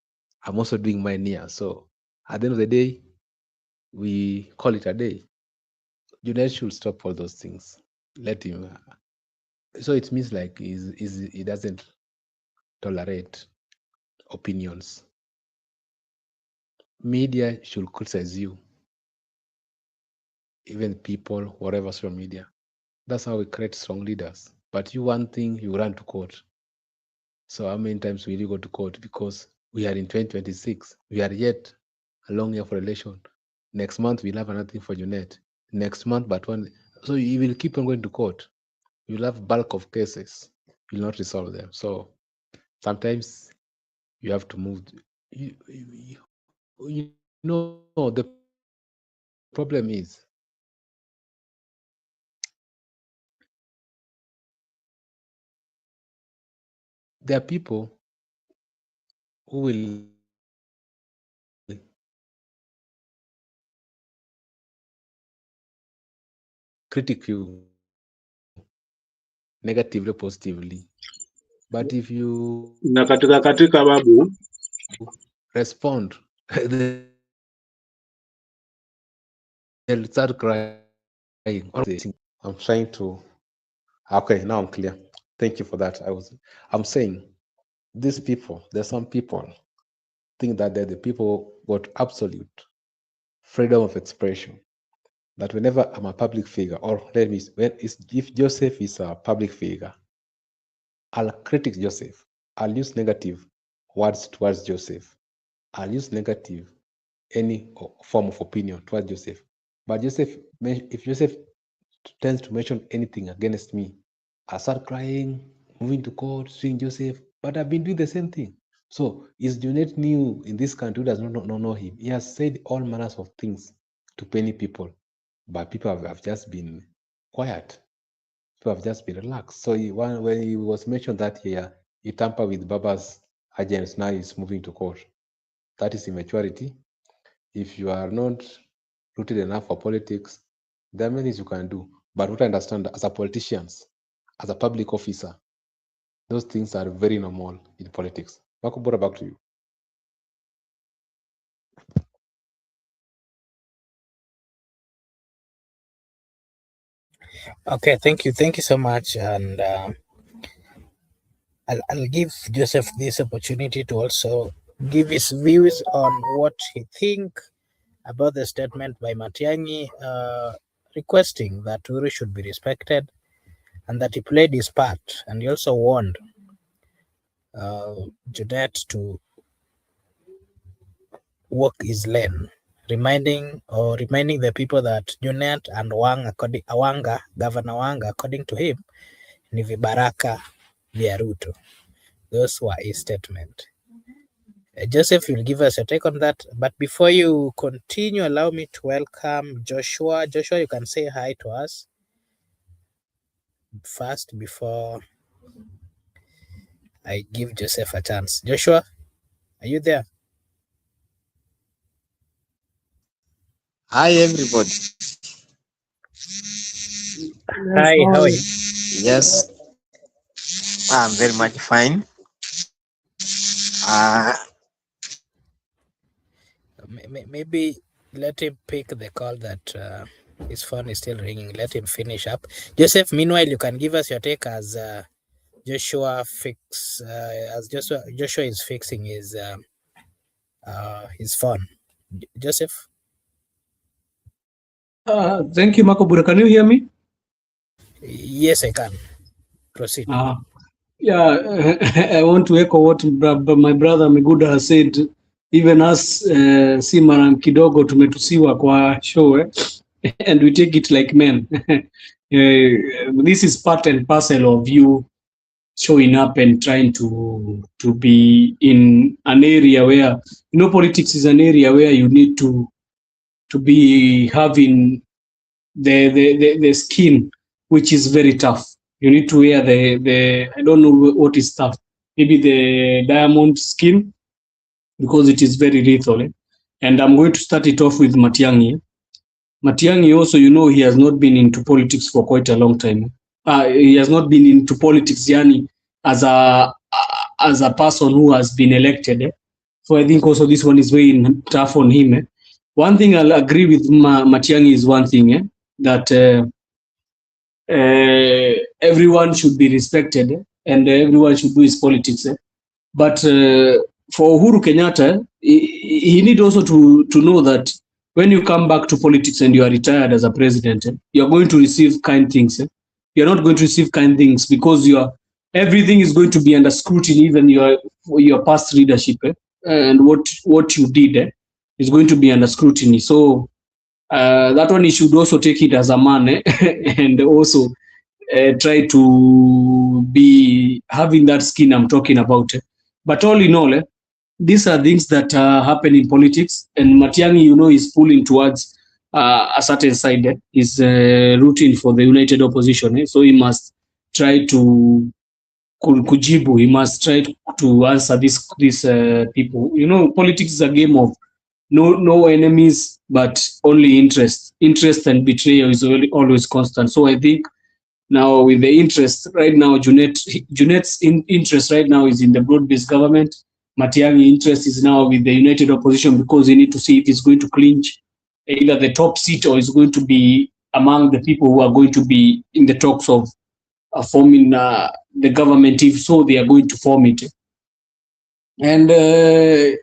I'm also doing mine here. So at the end of the day, we call it a day. Junet should stop all those things. Let him. So it means like he doesn't tolerate opinions. Media should criticize you. Even people, whatever social media. That's how we create strong leaders. But you one thing, you run to court. So how many times will you go to court? Because we are in 2026. We are yet a long year for election. Next month we'll have another thing for Junnet. Next month, but one. So you will keep on going to court. You'll have bulk of cases. You'll not resolve them. So sometimes you have to move. You know, the problem is there are people who will critique you negatively, positively. But if you Na katika babu, respond, they'll start crying. I'm trying to. Okay, now I'm clear. Thank you for that. I'm saying these people, there's some people think that they're the people got absolute freedom of expression. That whenever I'm a public figure, or if Joseph is a public figure, I'll critique Joseph. I'll use negative words towards Joseph. I'll use negative any form of opinion towards Joseph. But if Joseph tends to mention anything against me, I start crying, moving to court, suing Joseph. But I've been doing the same thing. So is Junnet new in this country who does not know him? He has said all manners of things to many people, but people have just been quiet. People have just been relaxed. So when he was mentioned that he tampered with Baba's agents, now he's moving to court. That is immaturity. If you are not rooted enough for politics, there are many things you can do. But what I understand as a politician, as a public officer, those things are very normal in politics. Marco, back to you. Okay, thank you so much, and I'll give Joseph this opportunity to also give his views on what he think about the statement by Matiang'i requesting that Uru should be respected and that he played his part, and he also warned Junnet to walk his lane, reminding the people that Junnet and Governor Wanga, according to him, ni vibaraka vya Ruto. Those were his statement. Joseph will give us a take on that. But before you continue, allow me to welcome Joshua. Joshua, you can say hi to us first before I give Joseph a chance. Joshua, are you there? Hi, everybody. Hi, how are you? Yes, I'm very much fine. Maybe let him pick the call that his phone is still ringing. Let him finish up. Joseph, meanwhile, you can give us your take as Joshua is fixing his phone. Joseph? Thank you, Marco Bura. Can you hear me? Yes, I can. Proceed. Yeah, I want to echo what my brother Miguda has said. Even us Simara kidogo tumetusiwa kwa show, and we take it like men. This is part and parcel of you showing up and trying to be in an area where, politics is an area where you need to be having the skin, which is very tough. You need to wear the I don't know what is tough. Maybe the diamond skin, because it is very lethal. And I'm going to start it off with Matiang'i. Matiang'i also, he has not been into politics for quite a long time. He has not been into politics, yani, as a person who has been elected. So I think also this one is very tough on him. One thing I'll agree with Matiang'i is one thing, that everyone should be respected and everyone should do his politics. But for Uhuru Kenyatta, he need also to know that when you come back to politics and you are retired as a president, you're going to receive kind things. You're not going to receive kind things because everything is going to be under scrutiny, even your past leadership, and what you did is going to be under scrutiny. So that one, he should also take it as a man, and also try to be having that skin I'm talking about. But all in all, these are things that happen in politics, and Matiang'i, is pulling towards a certain side. He's rooting for the united opposition, so he must try to kujibu. He must try to answer these people. Politics is a game of no enemies, but only interest. Interest and betrayal is always constant. So I think now with the interest right now, Junnet's interest right now is in the broad-based government. Matiang'i's interest is now with the united opposition, because he need to see if he's going to clinch either the top seat or is going to be among the people who are going to be in the talks of forming the government, if so they are going to form it. And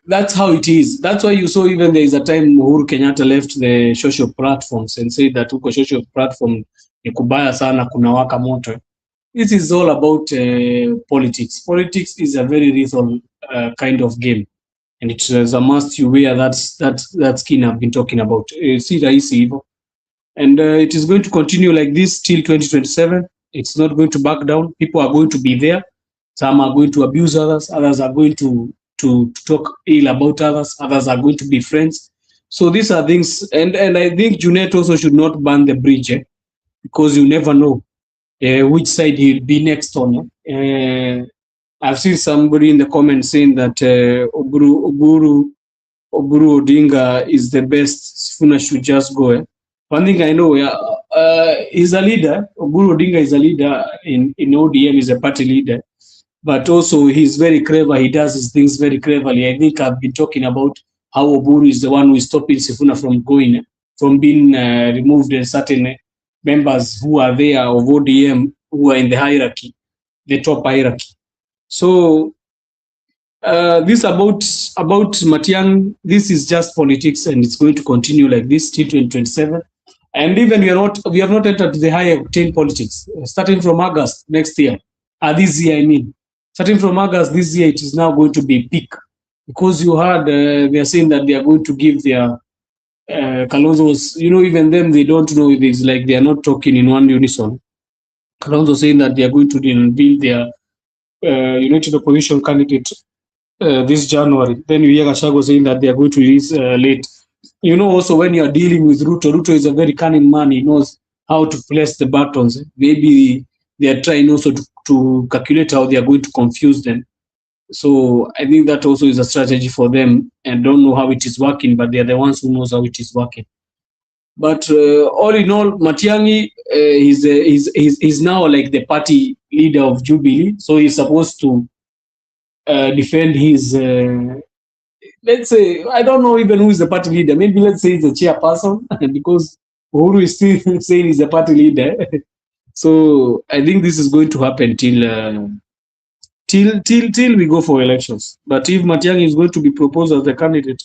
that's how it is. That's why you saw even there is a time Uhuru Kenyatta left the social platforms and said that uko social platform ni kubaya sana, kuna waka moto. This is all about politics. Politics is a very lethal kind of game. and it's a must you wear that skin I've been talking about. See rahisi hivyo, and it is going to continue like this till 2027. It's not going to back down. People are going to be there. Some are going to abuse others. Others are going to talk ill about others. Others are going to be friends. So these are things, and I think Junnet also should not burn the bridge, because you never know which side he'll be next on. I've seen somebody in the comments saying that Oburu Odinga is the best. Sifuna should just go. One thing I know, he's a leader. Oburu Odinga is a leader in ODM, he's a party leader. But also he's very clever. He does his things very cleverly. I think I've been talking about how Oburu is the one who is stopping Sifuna from being removed, and certain members who are there of ODM who are in the hierarchy, the top hierarchy. So this about Matiang'i, this is just politics, and it's going to continue like this till 2027. And even we have not entered the higher octane politics. Starting from August next year, this year I mean, starting from August this year, it is now going to be peak, because you heard they are saying that they are going to give their Kalonzo's, even them, they don't know it is like they are not talking in one unison. Kalonzo saying that they are going to unveil their United Opposition candidate this January. Then you hear Gachagua saying that they are going to release late. Also when you are dealing with Ruto is a very cunning man. He knows how to place the buttons. Maybe they are trying also to calculate how they are going to confuse them. So I think that also is a strategy for them, and don't know how it is working, but they are the ones who knows how it is working. But all in all, Matiang'i is now like the party leader of Jubilee, so he's supposed to defend his. Let's say, I don't know even who is the party leader. Maybe let's say he's the chairperson, because Uhuru is still saying he's the party leader. So I think this is going to happen till we go for elections. But if Matiang'i is going to be proposed as the candidate,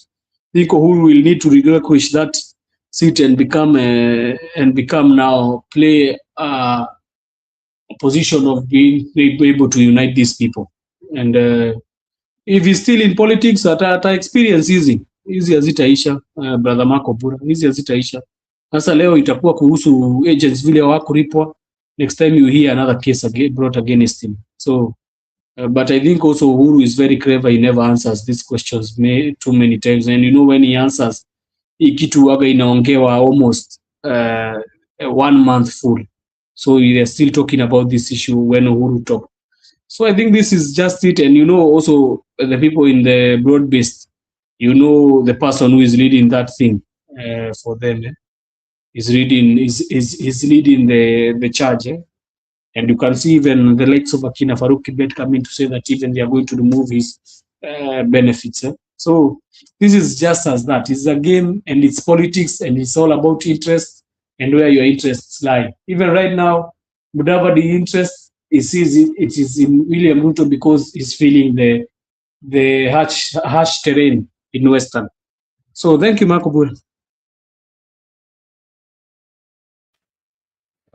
I think Uhuru will need to relinquish that seat and become now play a position of being able to unite these people. And if he's still in politics, at experience hizi hazitaisha, brother Marco Bura, hizi hazitaisha. Sasa leo itakuwa kuhusu agents vile hawakulipwa. Next time you hear another case brought against him. So but I think also Uhuru is very clever. He never answers these questions too many times, and when he answers, ikitu waga inaongewa almost 1 month full. So we are still talking about this issue when Uhuru talked. So I think this is just it. And also the people in the broad-based, the person who is leading that thing for them is leading the charge. And you can see even the likes of Akina Farouk Kibet coming to say that even they are going to remove his benefits. So this is just as that. It's a game, and it's politics, and it's all about interest and where your interests lie. Even right now, Mudavadi interest it is in William Ruto, because he's feeling the harsh terrain in Western. So thank you, Marco Bura.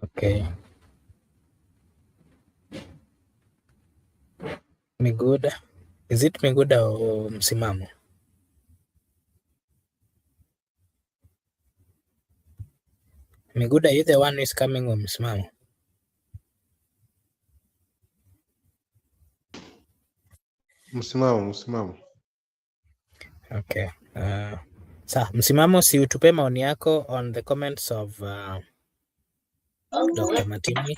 Okay. Miguda. Is it Miguda or Msimamo? Miguda, you the one who is coming on Msimamo? Msimamo. Okay. Msimamo, si utupe maoni yako on the comments of Dr. Matini.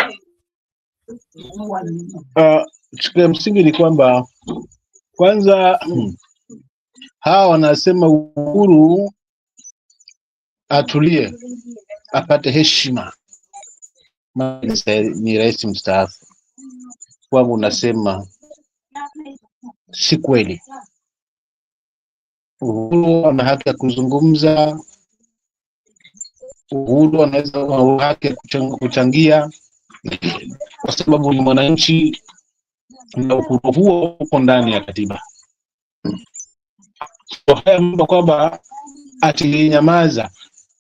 Msingi ni kwamba kwanza hawa wanasema Uhuru atulie apate heshima, ni rais mstaafu. Kwangu unasema si kweli. Uhuru ana haki ya kuzungumza. Uhuru anaweza kuwa haki ya kuchangia, kwa sababu ni mwananchi, na uhuru huo uko ndani ya katiba. So haya mambo kwamba atinyamaza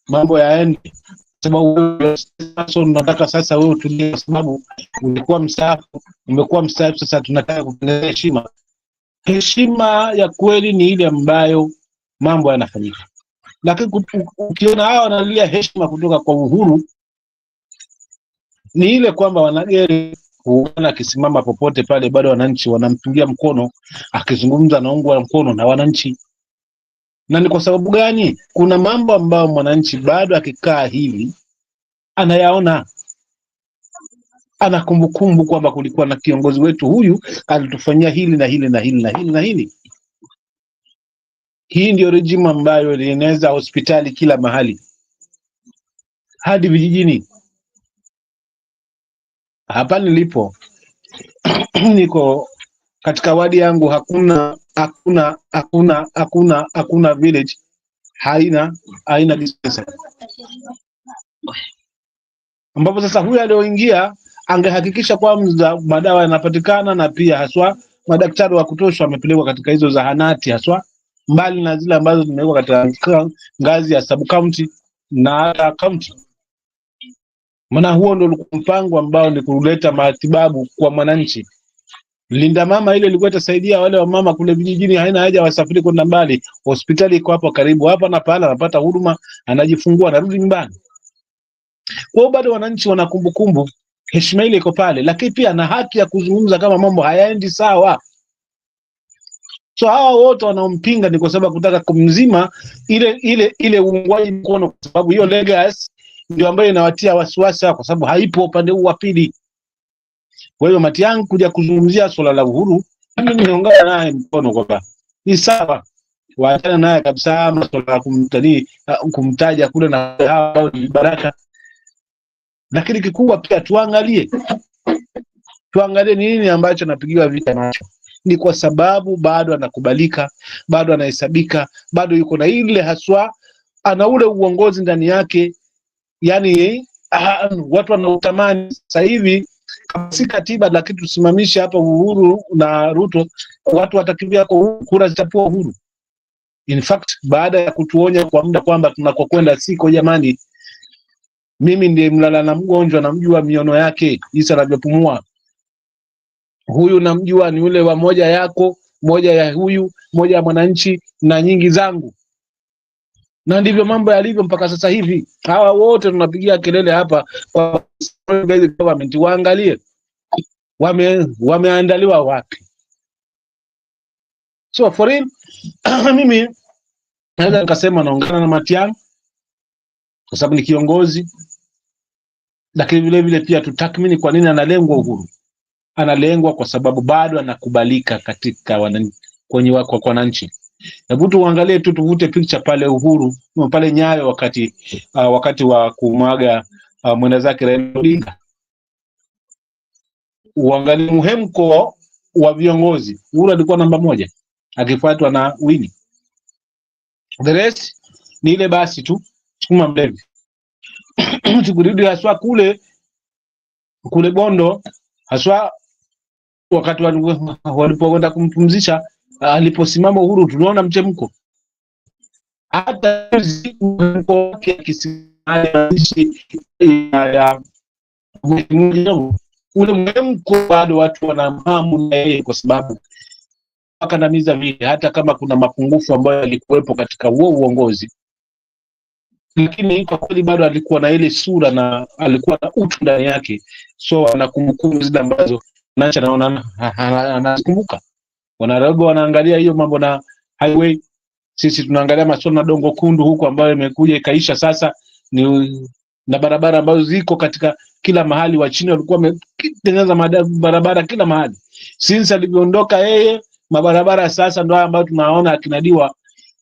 mambo yaende, sababu tunataka sasa wewe utulie, kwa sababu umekuwa mstaafu, sasa tunataka kutengeneza heshima. Heshima ya kweli ni ile ambayo mambo yanafanyika, lakini ukiona hawa wanalia heshima kutoka kwa Uhuru ni ile kwamba wanagere kuona akisimama popote pale bado wananchi wanampigia mkono, akizungumza anaungwa mkono na wananchi. Na ni kwa sababu gani? Kuna mambo ambayo mwananchi bado akikaa hivi anayaona, ana kumbukumbu kwamba kulikuwa na kiongozi wetu huyu alitufanyia hili na hili na hili na hili na hili. Hii ndio rejimu ambayo ilieneza hospitali kila mahali hadi vijijini. Hapa nilipo niko katika wadi yangu, hakuna village haina dispensary, ambapo sasa huyu alioingia angehakikisha kwamba madawa yanapatikana na pia haswa madaktari wa kutosha wamepelekwa katika hizo zahanati, haswa mbali na zile ambazo zimewekwa katika ngazi ya sub county na county. Maana huo ndio mpango ambao ni kuleta matibabu kwa mwananchi. Linda mama ile ilikuwa itasaidia wale wa mama kule vijijini, haina haja wasafiri kwenda mbali, hospitali iko hapo karibu, hapa na pale anapata huduma, anajifungua, anarudi nyumbani. Kwa hiyo bado wananchi wana kumbukumbu, heshima ile iko pale, lakini pia na haki ya kuzungumza kama mambo hayaendi sawa. So hawa wote wanaompinga ni kwa sababu kutaka kumzima ile uungwaji mkono, kwa sababu hiyo legacy ndio ambayo inawatia wasiwasi, kwa sababu haipo upande huu wa pili. Kwa hiyo Matiang'i kuja kuzungumzia swala la Uhuru, mimi nimeungana naye mkono kwamba ni sawa, waachana naye kabisa masuala ya kumtaja kule na hao ni baraka. Lakini kikubwa pia tuangalie nini ambacho anapigiwa vita nacho. Ni kwa sababu bado anakubalika, bado anahesabika, bado yuko na ile haswa, ana ule uongozi ndani yake, yani watu wanautamani. Sasa hivi si katiba, lakini tusimamishe hapa Uhuru na Ruto, watu watakimbia kwa kura zitapewa Uhuru. In fact, baada ya kutuonya kwa muda kwamba tunakokwenda siko jamani, mimi ndiye mlala na mgonjwa, namjua miono yake jinsi anavyopumua. Huyu namjua ni ule wa moja yako, moja ya huyu, moja ya mwananchi na nyingi zangu. Na ndivyo mambo yalivyo mpaka sasa hivi. Hawa wote tunapigia kelele hapa kwa government, waangalie wameandaliwa wapi. So for him mimi naweza nikasema naungana na Matiang'i kwa sababu ni kiongozi, lakini vile vile pia tutathmini kwa nini analengwa Uhuru. Analengwa kwa sababu bado anakubalika katika kwenye kwa wananchi. Hebu tuangalie tu, tuvute picture pale Uhuru pale Nyayo wakati wa kumwaga mwenda zake Raila Odinga. Uangalie muhemko wa viongozi, Uhuru alikuwa namba 1 akifuatwa na Winnie. The rest ni ile basi tu sukuma mlevi. Tukurudi haswa kule Bondo, haswa wakati walipokwenda kumpumzisha, aliposimama Uhuru tunaona mchemko. Hata mchemko wake akisimamishi ya ule mchemko bado watu wanahamu na yeye, kwa sababu akandamiza vile, hata kama kuna mapungufu ambayo yalikuwepo katika huo uongozi, lakini kwa kweli bado alikuwa na ile sura na alikuwa na utu ndani yake. So anakumbukumbu zile ambazo nacha naona anakumbuka. Wanarago wanaangalia hiyo mambo na highway, sisi tunaangalia masuala na Dongo Kundu huko ambayo imekuja ikaisha sasa, ni na barabara ambazo ziko katika kila mahali. Wa chini walikuwa wametengeneza barabara kila mahali. Since alivyoondoka yeye, mabarabara sasa ndio ambayo tunaona akinadiwa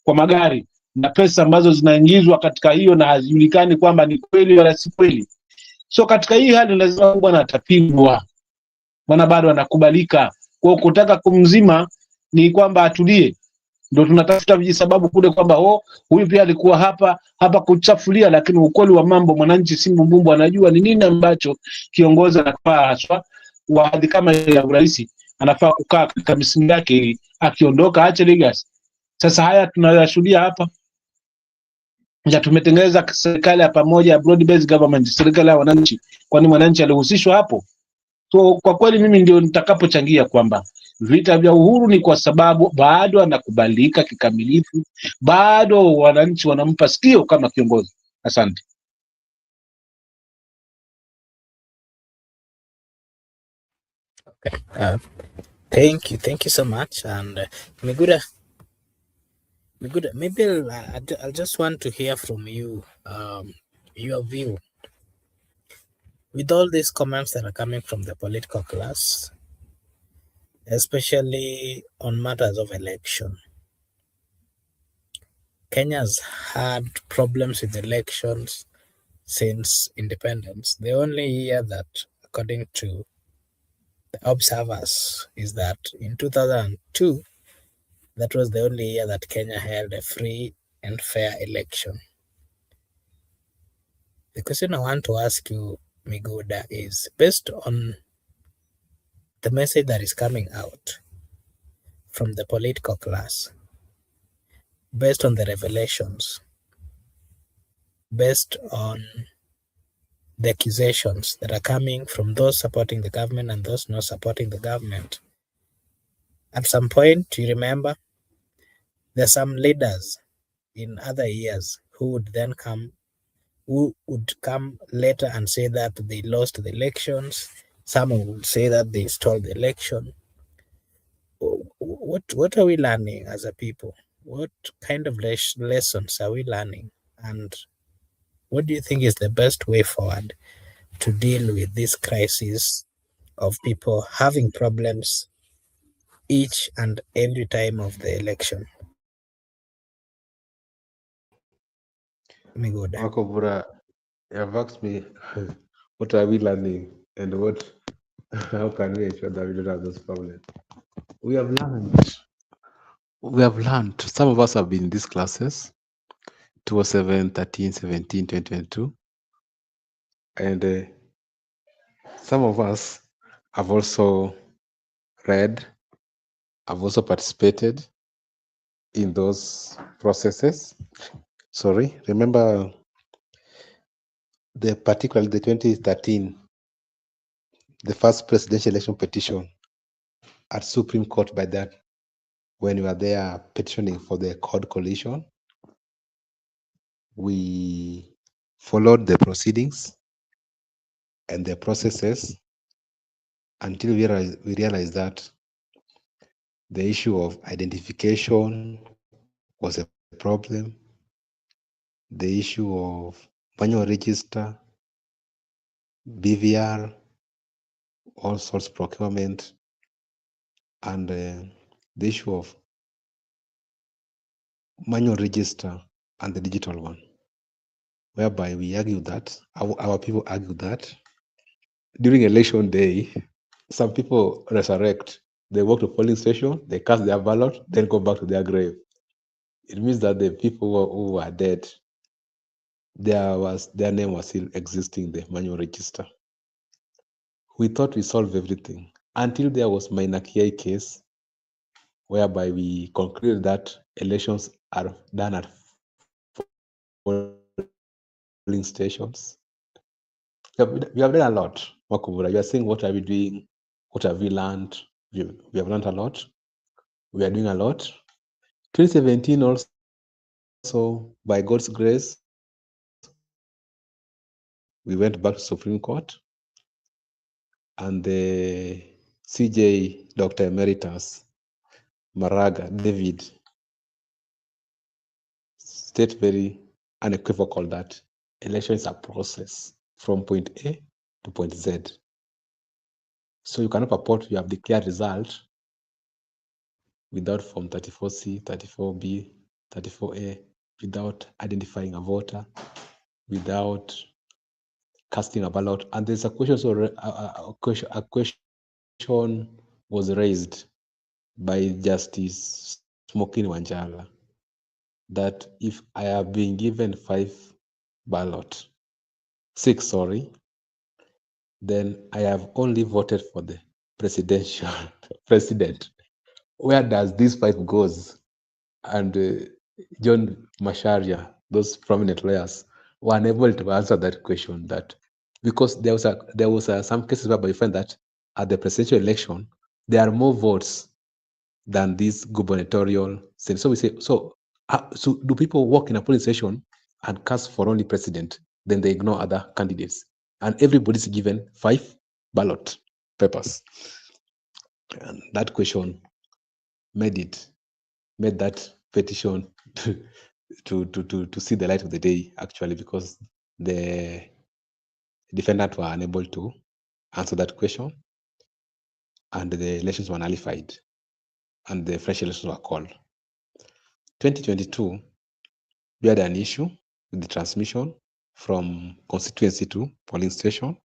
kwa magari na pesa ambazo zinaingizwa katika hiyo na hazijulikani kwamba ni kweli wala si kweli. So katika hii hali lazima bwana atapigwa, maana bado anakubalika. Kwa kutaka kumzima ni kwamba atulie, ndio tunatafuta vijisababu kule kwamba huyu pia alikuwa hapa kuchafulia, lakini ukweli wa mambo mwananchi si mbumbumbu, anajua ni nini ambacho kiongozi anafaa haswa wadhi kama ya urais anafaa kukaa katika misingi yake, akiondoka aache legacy. Sasa haya tunayashuhudia hapa. Ya tumetengeneza serikali ya pamoja, broad based government, serikali ya wananchi. Kwani mwananchi alihusishwa hapo? So kwa kweli mimi ndio nitakapochangia kwamba Vita vya uhuru ni kwa sababu bado anakubalika kikamilifu, bado wananchi wanampa sikio kama kiongozi. Asante. Okay. Thank you so much. And Miguda, maybe I'll just want to hear from you, your view. With all these comments that are coming from the political class, especially on matters of election, Kenya's had problems with elections since independence. The only year that, according to the observers, is that in 2002, that was the only year that Kenya held a free and fair election. The question I want to ask you, Miguda, is based on the message that is coming out from the political class, based on the revelations, based on the accusations that are coming from those supporting the government and those not supporting the government. At some point, you remember, there's some leaders in other years who would come later and say that they lost the elections. Some would say that they stole the election. What are we learning as a people? What kind of lessons are we learning? And what do you think is the best way forward to deal with this crisis of people having problems each and every time of the election? Miguda. Marco Bura, you have asked me, what are we learning and how can we ensure that we don't have those problems? We have learned, some of us have been in these classes, 2007, 13, 17, 2022, and some of us have also read, have also participated in those processes. Sorry, remember particularly the 2013, the first presidential election petition at Supreme Court by that, when we were there petitioning for the court coalition. We followed the proceedings and the processes until we realized that the issue of identification was a problem. The issue of manual register, BVR, all sorts procurement, and the issue of manual register and the digital one, whereby we argue that, our people argue that during election day, some people resurrect. They walk to polling station, they cast their ballot, then go back to their grave. It means that the people who were dead, their name was still existing in the manual register. We thought we solved everything until there was minor KI case, whereby we concluded that elections are done at polling stations. We have done a lot, Makubura. You are saying, what are we doing? What have we learned? We have learned a lot. We are doing a lot. 2017 also, by God's grace, we went back to Supreme Court, and the CJ Dr. Emeritus Maraga David state very unequivocal that election is a process from point A to point Z. So you cannot purport you have declared result without Form 34C, 34B, 34A, without identifying a voter, without casting a ballot. And there's a question, a question was raised by Justice Smokin Wanjala, that if I have been given 6, sorry, then I have only voted for the president. Where does this 5 goes? And John Masharia, those prominent lawyers, were unable to answer that question. That because there was some cases whereby you find that at the presidential election, there are more votes than this gubernatorial senate. So we say, so do people walk in a polling station and cast for only president, then they ignore other candidates, and everybody's given 5 ballot papers? And that question made that petition to see the light of the day, actually, because the defendant were unable to answer that question, and the elections were nullified, and the fresh elections were called. 2022, we had an issue with the transmission from constituency to polling station.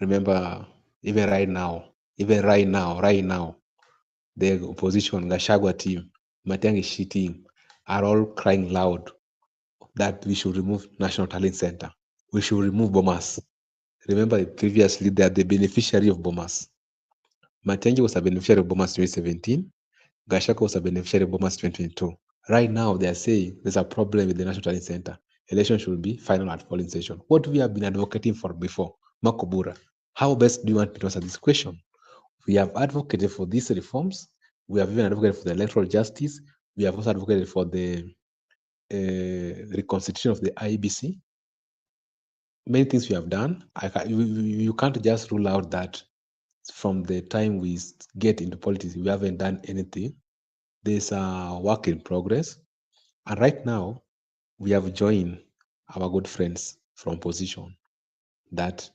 Remember, even right now, the opposition, Gachagua team, Matiang'i team, are all crying loud that we should remove National Talent Center. We should remove Bomas. Remember, previously, they are the beneficiary of Bomas. Matiang'i was a beneficiary of Bomas 2017. Gachagua was a beneficiary of Bomas 2022. Right now, they are saying there's a problem with the National Talent Center. Election should be final at polling station. What we have been advocating for before, Makobura, how best do you want me to answer this question? We have advocated for these reforms. We have even advocated for the electoral justice. We have also advocated for the reconstitution of the IEBC. Many things we have done. You can't just rule out that from the time we get into politics, we haven't done anything. There's a work in progress. And right now, we have joined our good friends from opposition that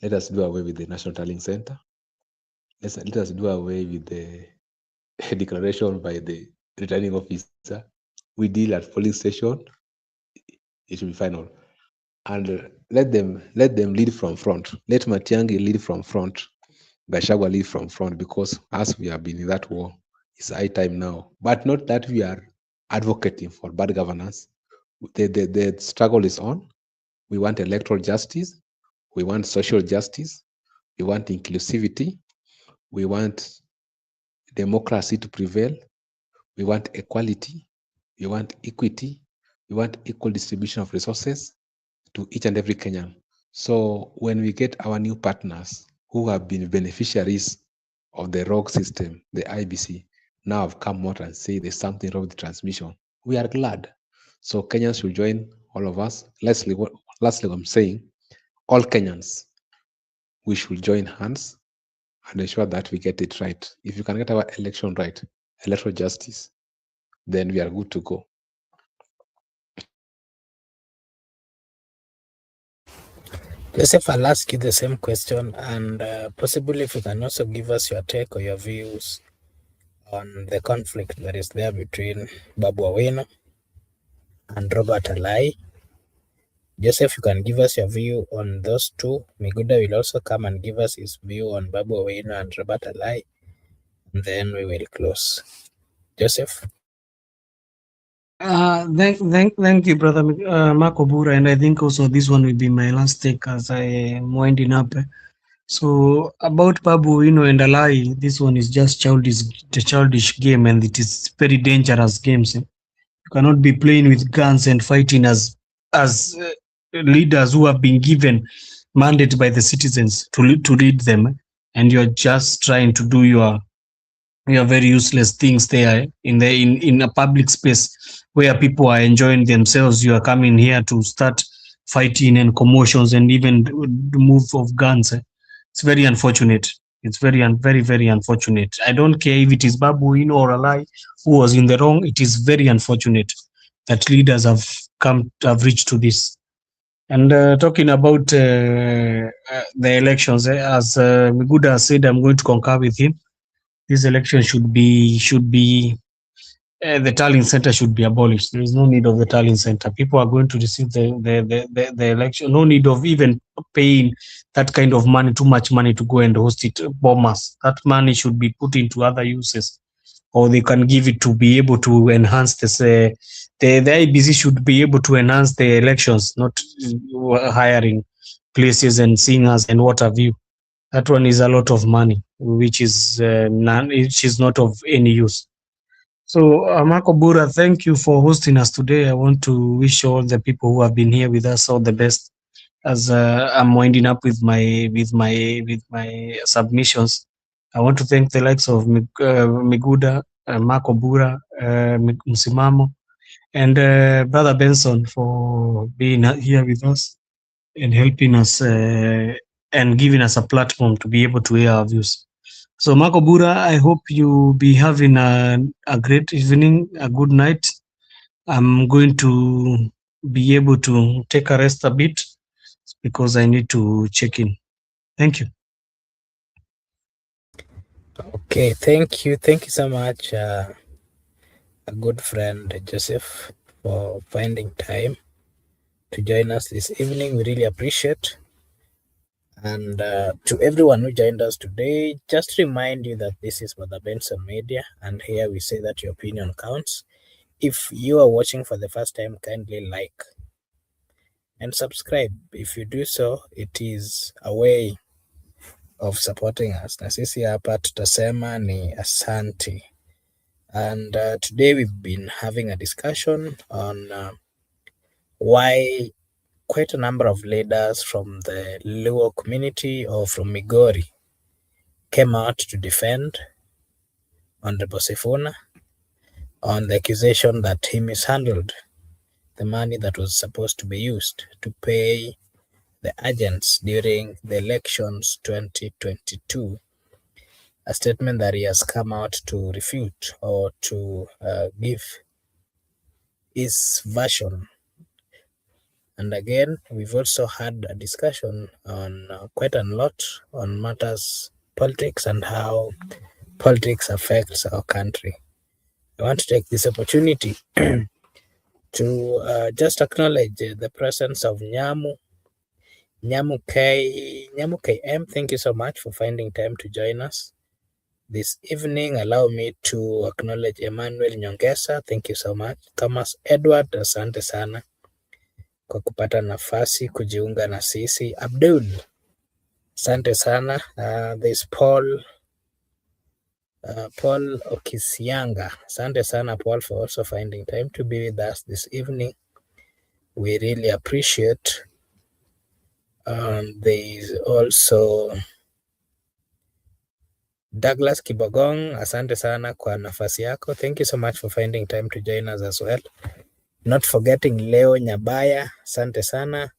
let us do away with the National Tallying Center. Let us do away with the declaration by the returning officer. We deal at polling station. It will be final. And let them lead from front. Let Matiang'i lead from front. Gachagua lead from front, because as we have been in that war, it's high time now. But not that we are advocating for bad governance. The struggle is on. We want electoral justice. We want social justice. We want inclusivity. We want democracy to prevail. We want equality. We want equity. We want equal distribution of resources to each and every Kenyan. So when we get our new partners who have been beneficiaries of the rogue system, the IBC, now have come out and say there's something wrong with the transmission, we are glad. So Kenyans should join all of us. Lastly, I'm saying, all Kenyans, we should join hands and ensure that we get it right. If you can get our election right, electoral justice, then we are good to go. Joseph, I'll ask you the same question, and possibly if you can also give us your take or your views on the conflict that is there between Babu Owino and Robert Alai. Joseph, you can give us your view on those two. Miguda will also come and give us his view on Babu Owino and Robert Alai, and then we will close. Joseph? Thank you, brother Marco Bura, and I think also this one will be my last take as I am winding up. So about Babu Owino and Alai, this one is just childish game, and it is very dangerous games. You cannot be playing with guns and fighting as leaders who have been given mandate by the citizens to lead them, and you're just trying to do your very useless things there in a public space where people are enjoying themselves. You are coming here to start fighting and commotions and even the move of guns. It's very unfortunate. It's very unfortunate. I don't care if it is Babu Owino or Alai who was in the wrong. It is very unfortunate that leaders have reached to this. And talking about the elections, as Miguda said, I'm going to concur with him. This election should be the tallying center should be abolished. There is no need of the tallying center. People are going to receive the election. No need of even paying that kind of money, too much money to go and host it. Bombers. That money should be put into other uses, or they can give it to be able to enhance this. The IBC should be able to enhance the elections, not hiring places and singers and what have you. That one is a lot of money, which is not of any use. So, Marco Bura, thank you for hosting us today. I want to wish all the people who have been here with us all the best. As I'm winding up with my submissions, I want to thank the likes of Miguda, Marco Bura, Msimamo, and Brother Benson for being here with us and helping us and giving us a platform to be able to air our views. So Marco Bura, I hope you be having a great evening, a good night. I'm going to be able to take a rest a bit because I need to check in. Thank you. Okay, thank you so much, a good friend Joseph, for finding time to join us this evening. We really appreciate. And to everyone who joined us today, just remind you that this is Brother Benson Media, and here we say that your opinion counts. If you are watching for the first time, kindly like and subscribe. If you do so, it is a way of supporting us. Na sisi hapa tutasema ni asante. And today we've been having a discussion on why quite a number of leaders from the Luo community or from Migori came out to defend Honorable Sifuna on the accusation that he mishandled the money that was supposed to be used to pay the agents during the elections 2022, a statement that he has come out to refute or to give his version. And again, we've also had a discussion on quite a lot on matters politics and how politics affects our country. I want to take this opportunity to just acknowledge the presence of Nyamu KM. Thank you so much for finding time to join us this evening. Allow me to acknowledge Emmanuel Nyongesa. Thank you so much. Thomas Edward, asante sana kwa kupata nafasi kujiunga na sisi. Abdul, asante sana. There's Paul Okisianga. Asante sana, Paul, for also finding time to be with us this evening. We really appreciate. There is also Douglas Kibogong. Asante sana kwa nafasi yako. Thank you so much for finding time to join us as well. Not forgetting Leo Nyabaya. Asante sana.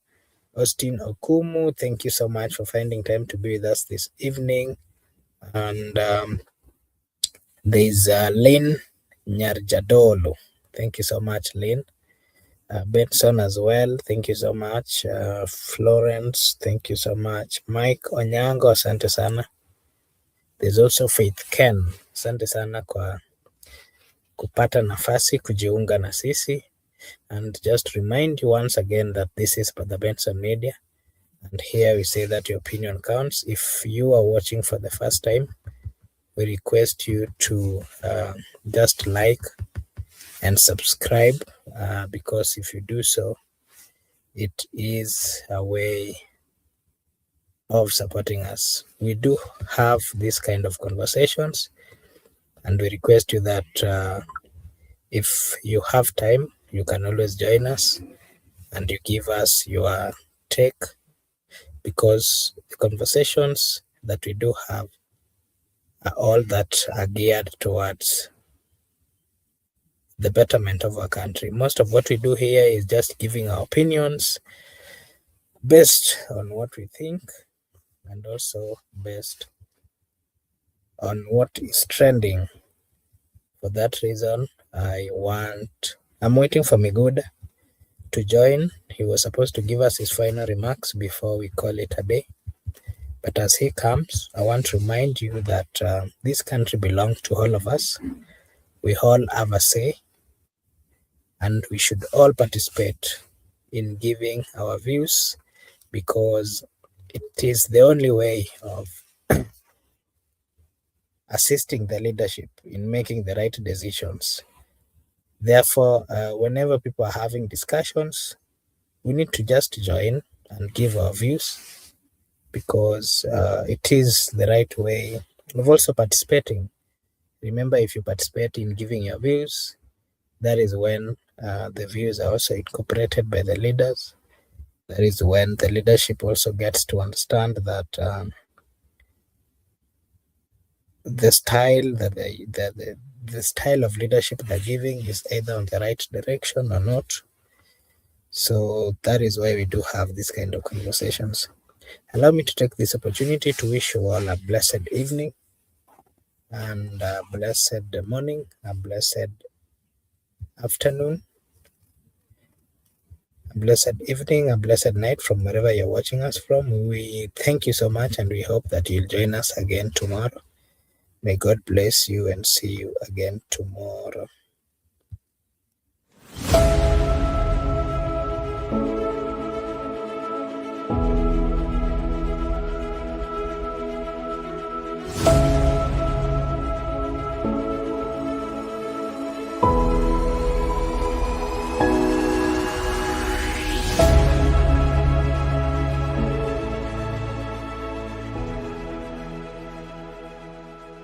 Austin Okumu. Thank you so much for finding time to be with us this evening. And there's Lynn Nyarjadolo. Thank you so much, Lynn. Benson as well. Thank you so much. Florence. Thank you so much. Mike Onyango. Asante sana. There's also Faith Ken. Asante sana kwa kupata nafasi kujiunga na sisi. And just remind you once again that this is Brother Benson Media. And here we say that your opinion counts. If you are watching for the first time, we request you to just like and subscribe because if you do so, it is a way of supporting us. We do have this kind of conversations, and we request you that if you have time, you can always join us and you give us your take, because the conversations that we do have are all that are geared towards the betterment of our country. Most of what we do here is just giving our opinions based on what we think and also based on what is trending. For that reason, I'm waiting for Miguda to join. He was supposed to give us his final remarks before we call it a day. But as he comes, I want to remind you that this country belongs to all of us. We all have a say, and we should all participate in giving our views, because it is the only way of assisting the leadership in making the right decisions. Therefore, whenever people are having discussions, we need to just join and give our views, because it is the right way of also participating. Remember, if you participate in giving your views, that is when the views are also incorporated by the leaders. That is when the leadership also gets to understand that the style that the style of leadership they're giving is either on the right direction or not. So that is why we do have this kind of conversations. Allow me to take this opportunity to wish you all a blessed evening and a blessed morning, a blessed afternoon, a blessed evening, a blessed night from wherever you're watching us from. We thank you so much and we hope that you'll join us again tomorrow. May God bless you and see you again tomorrow.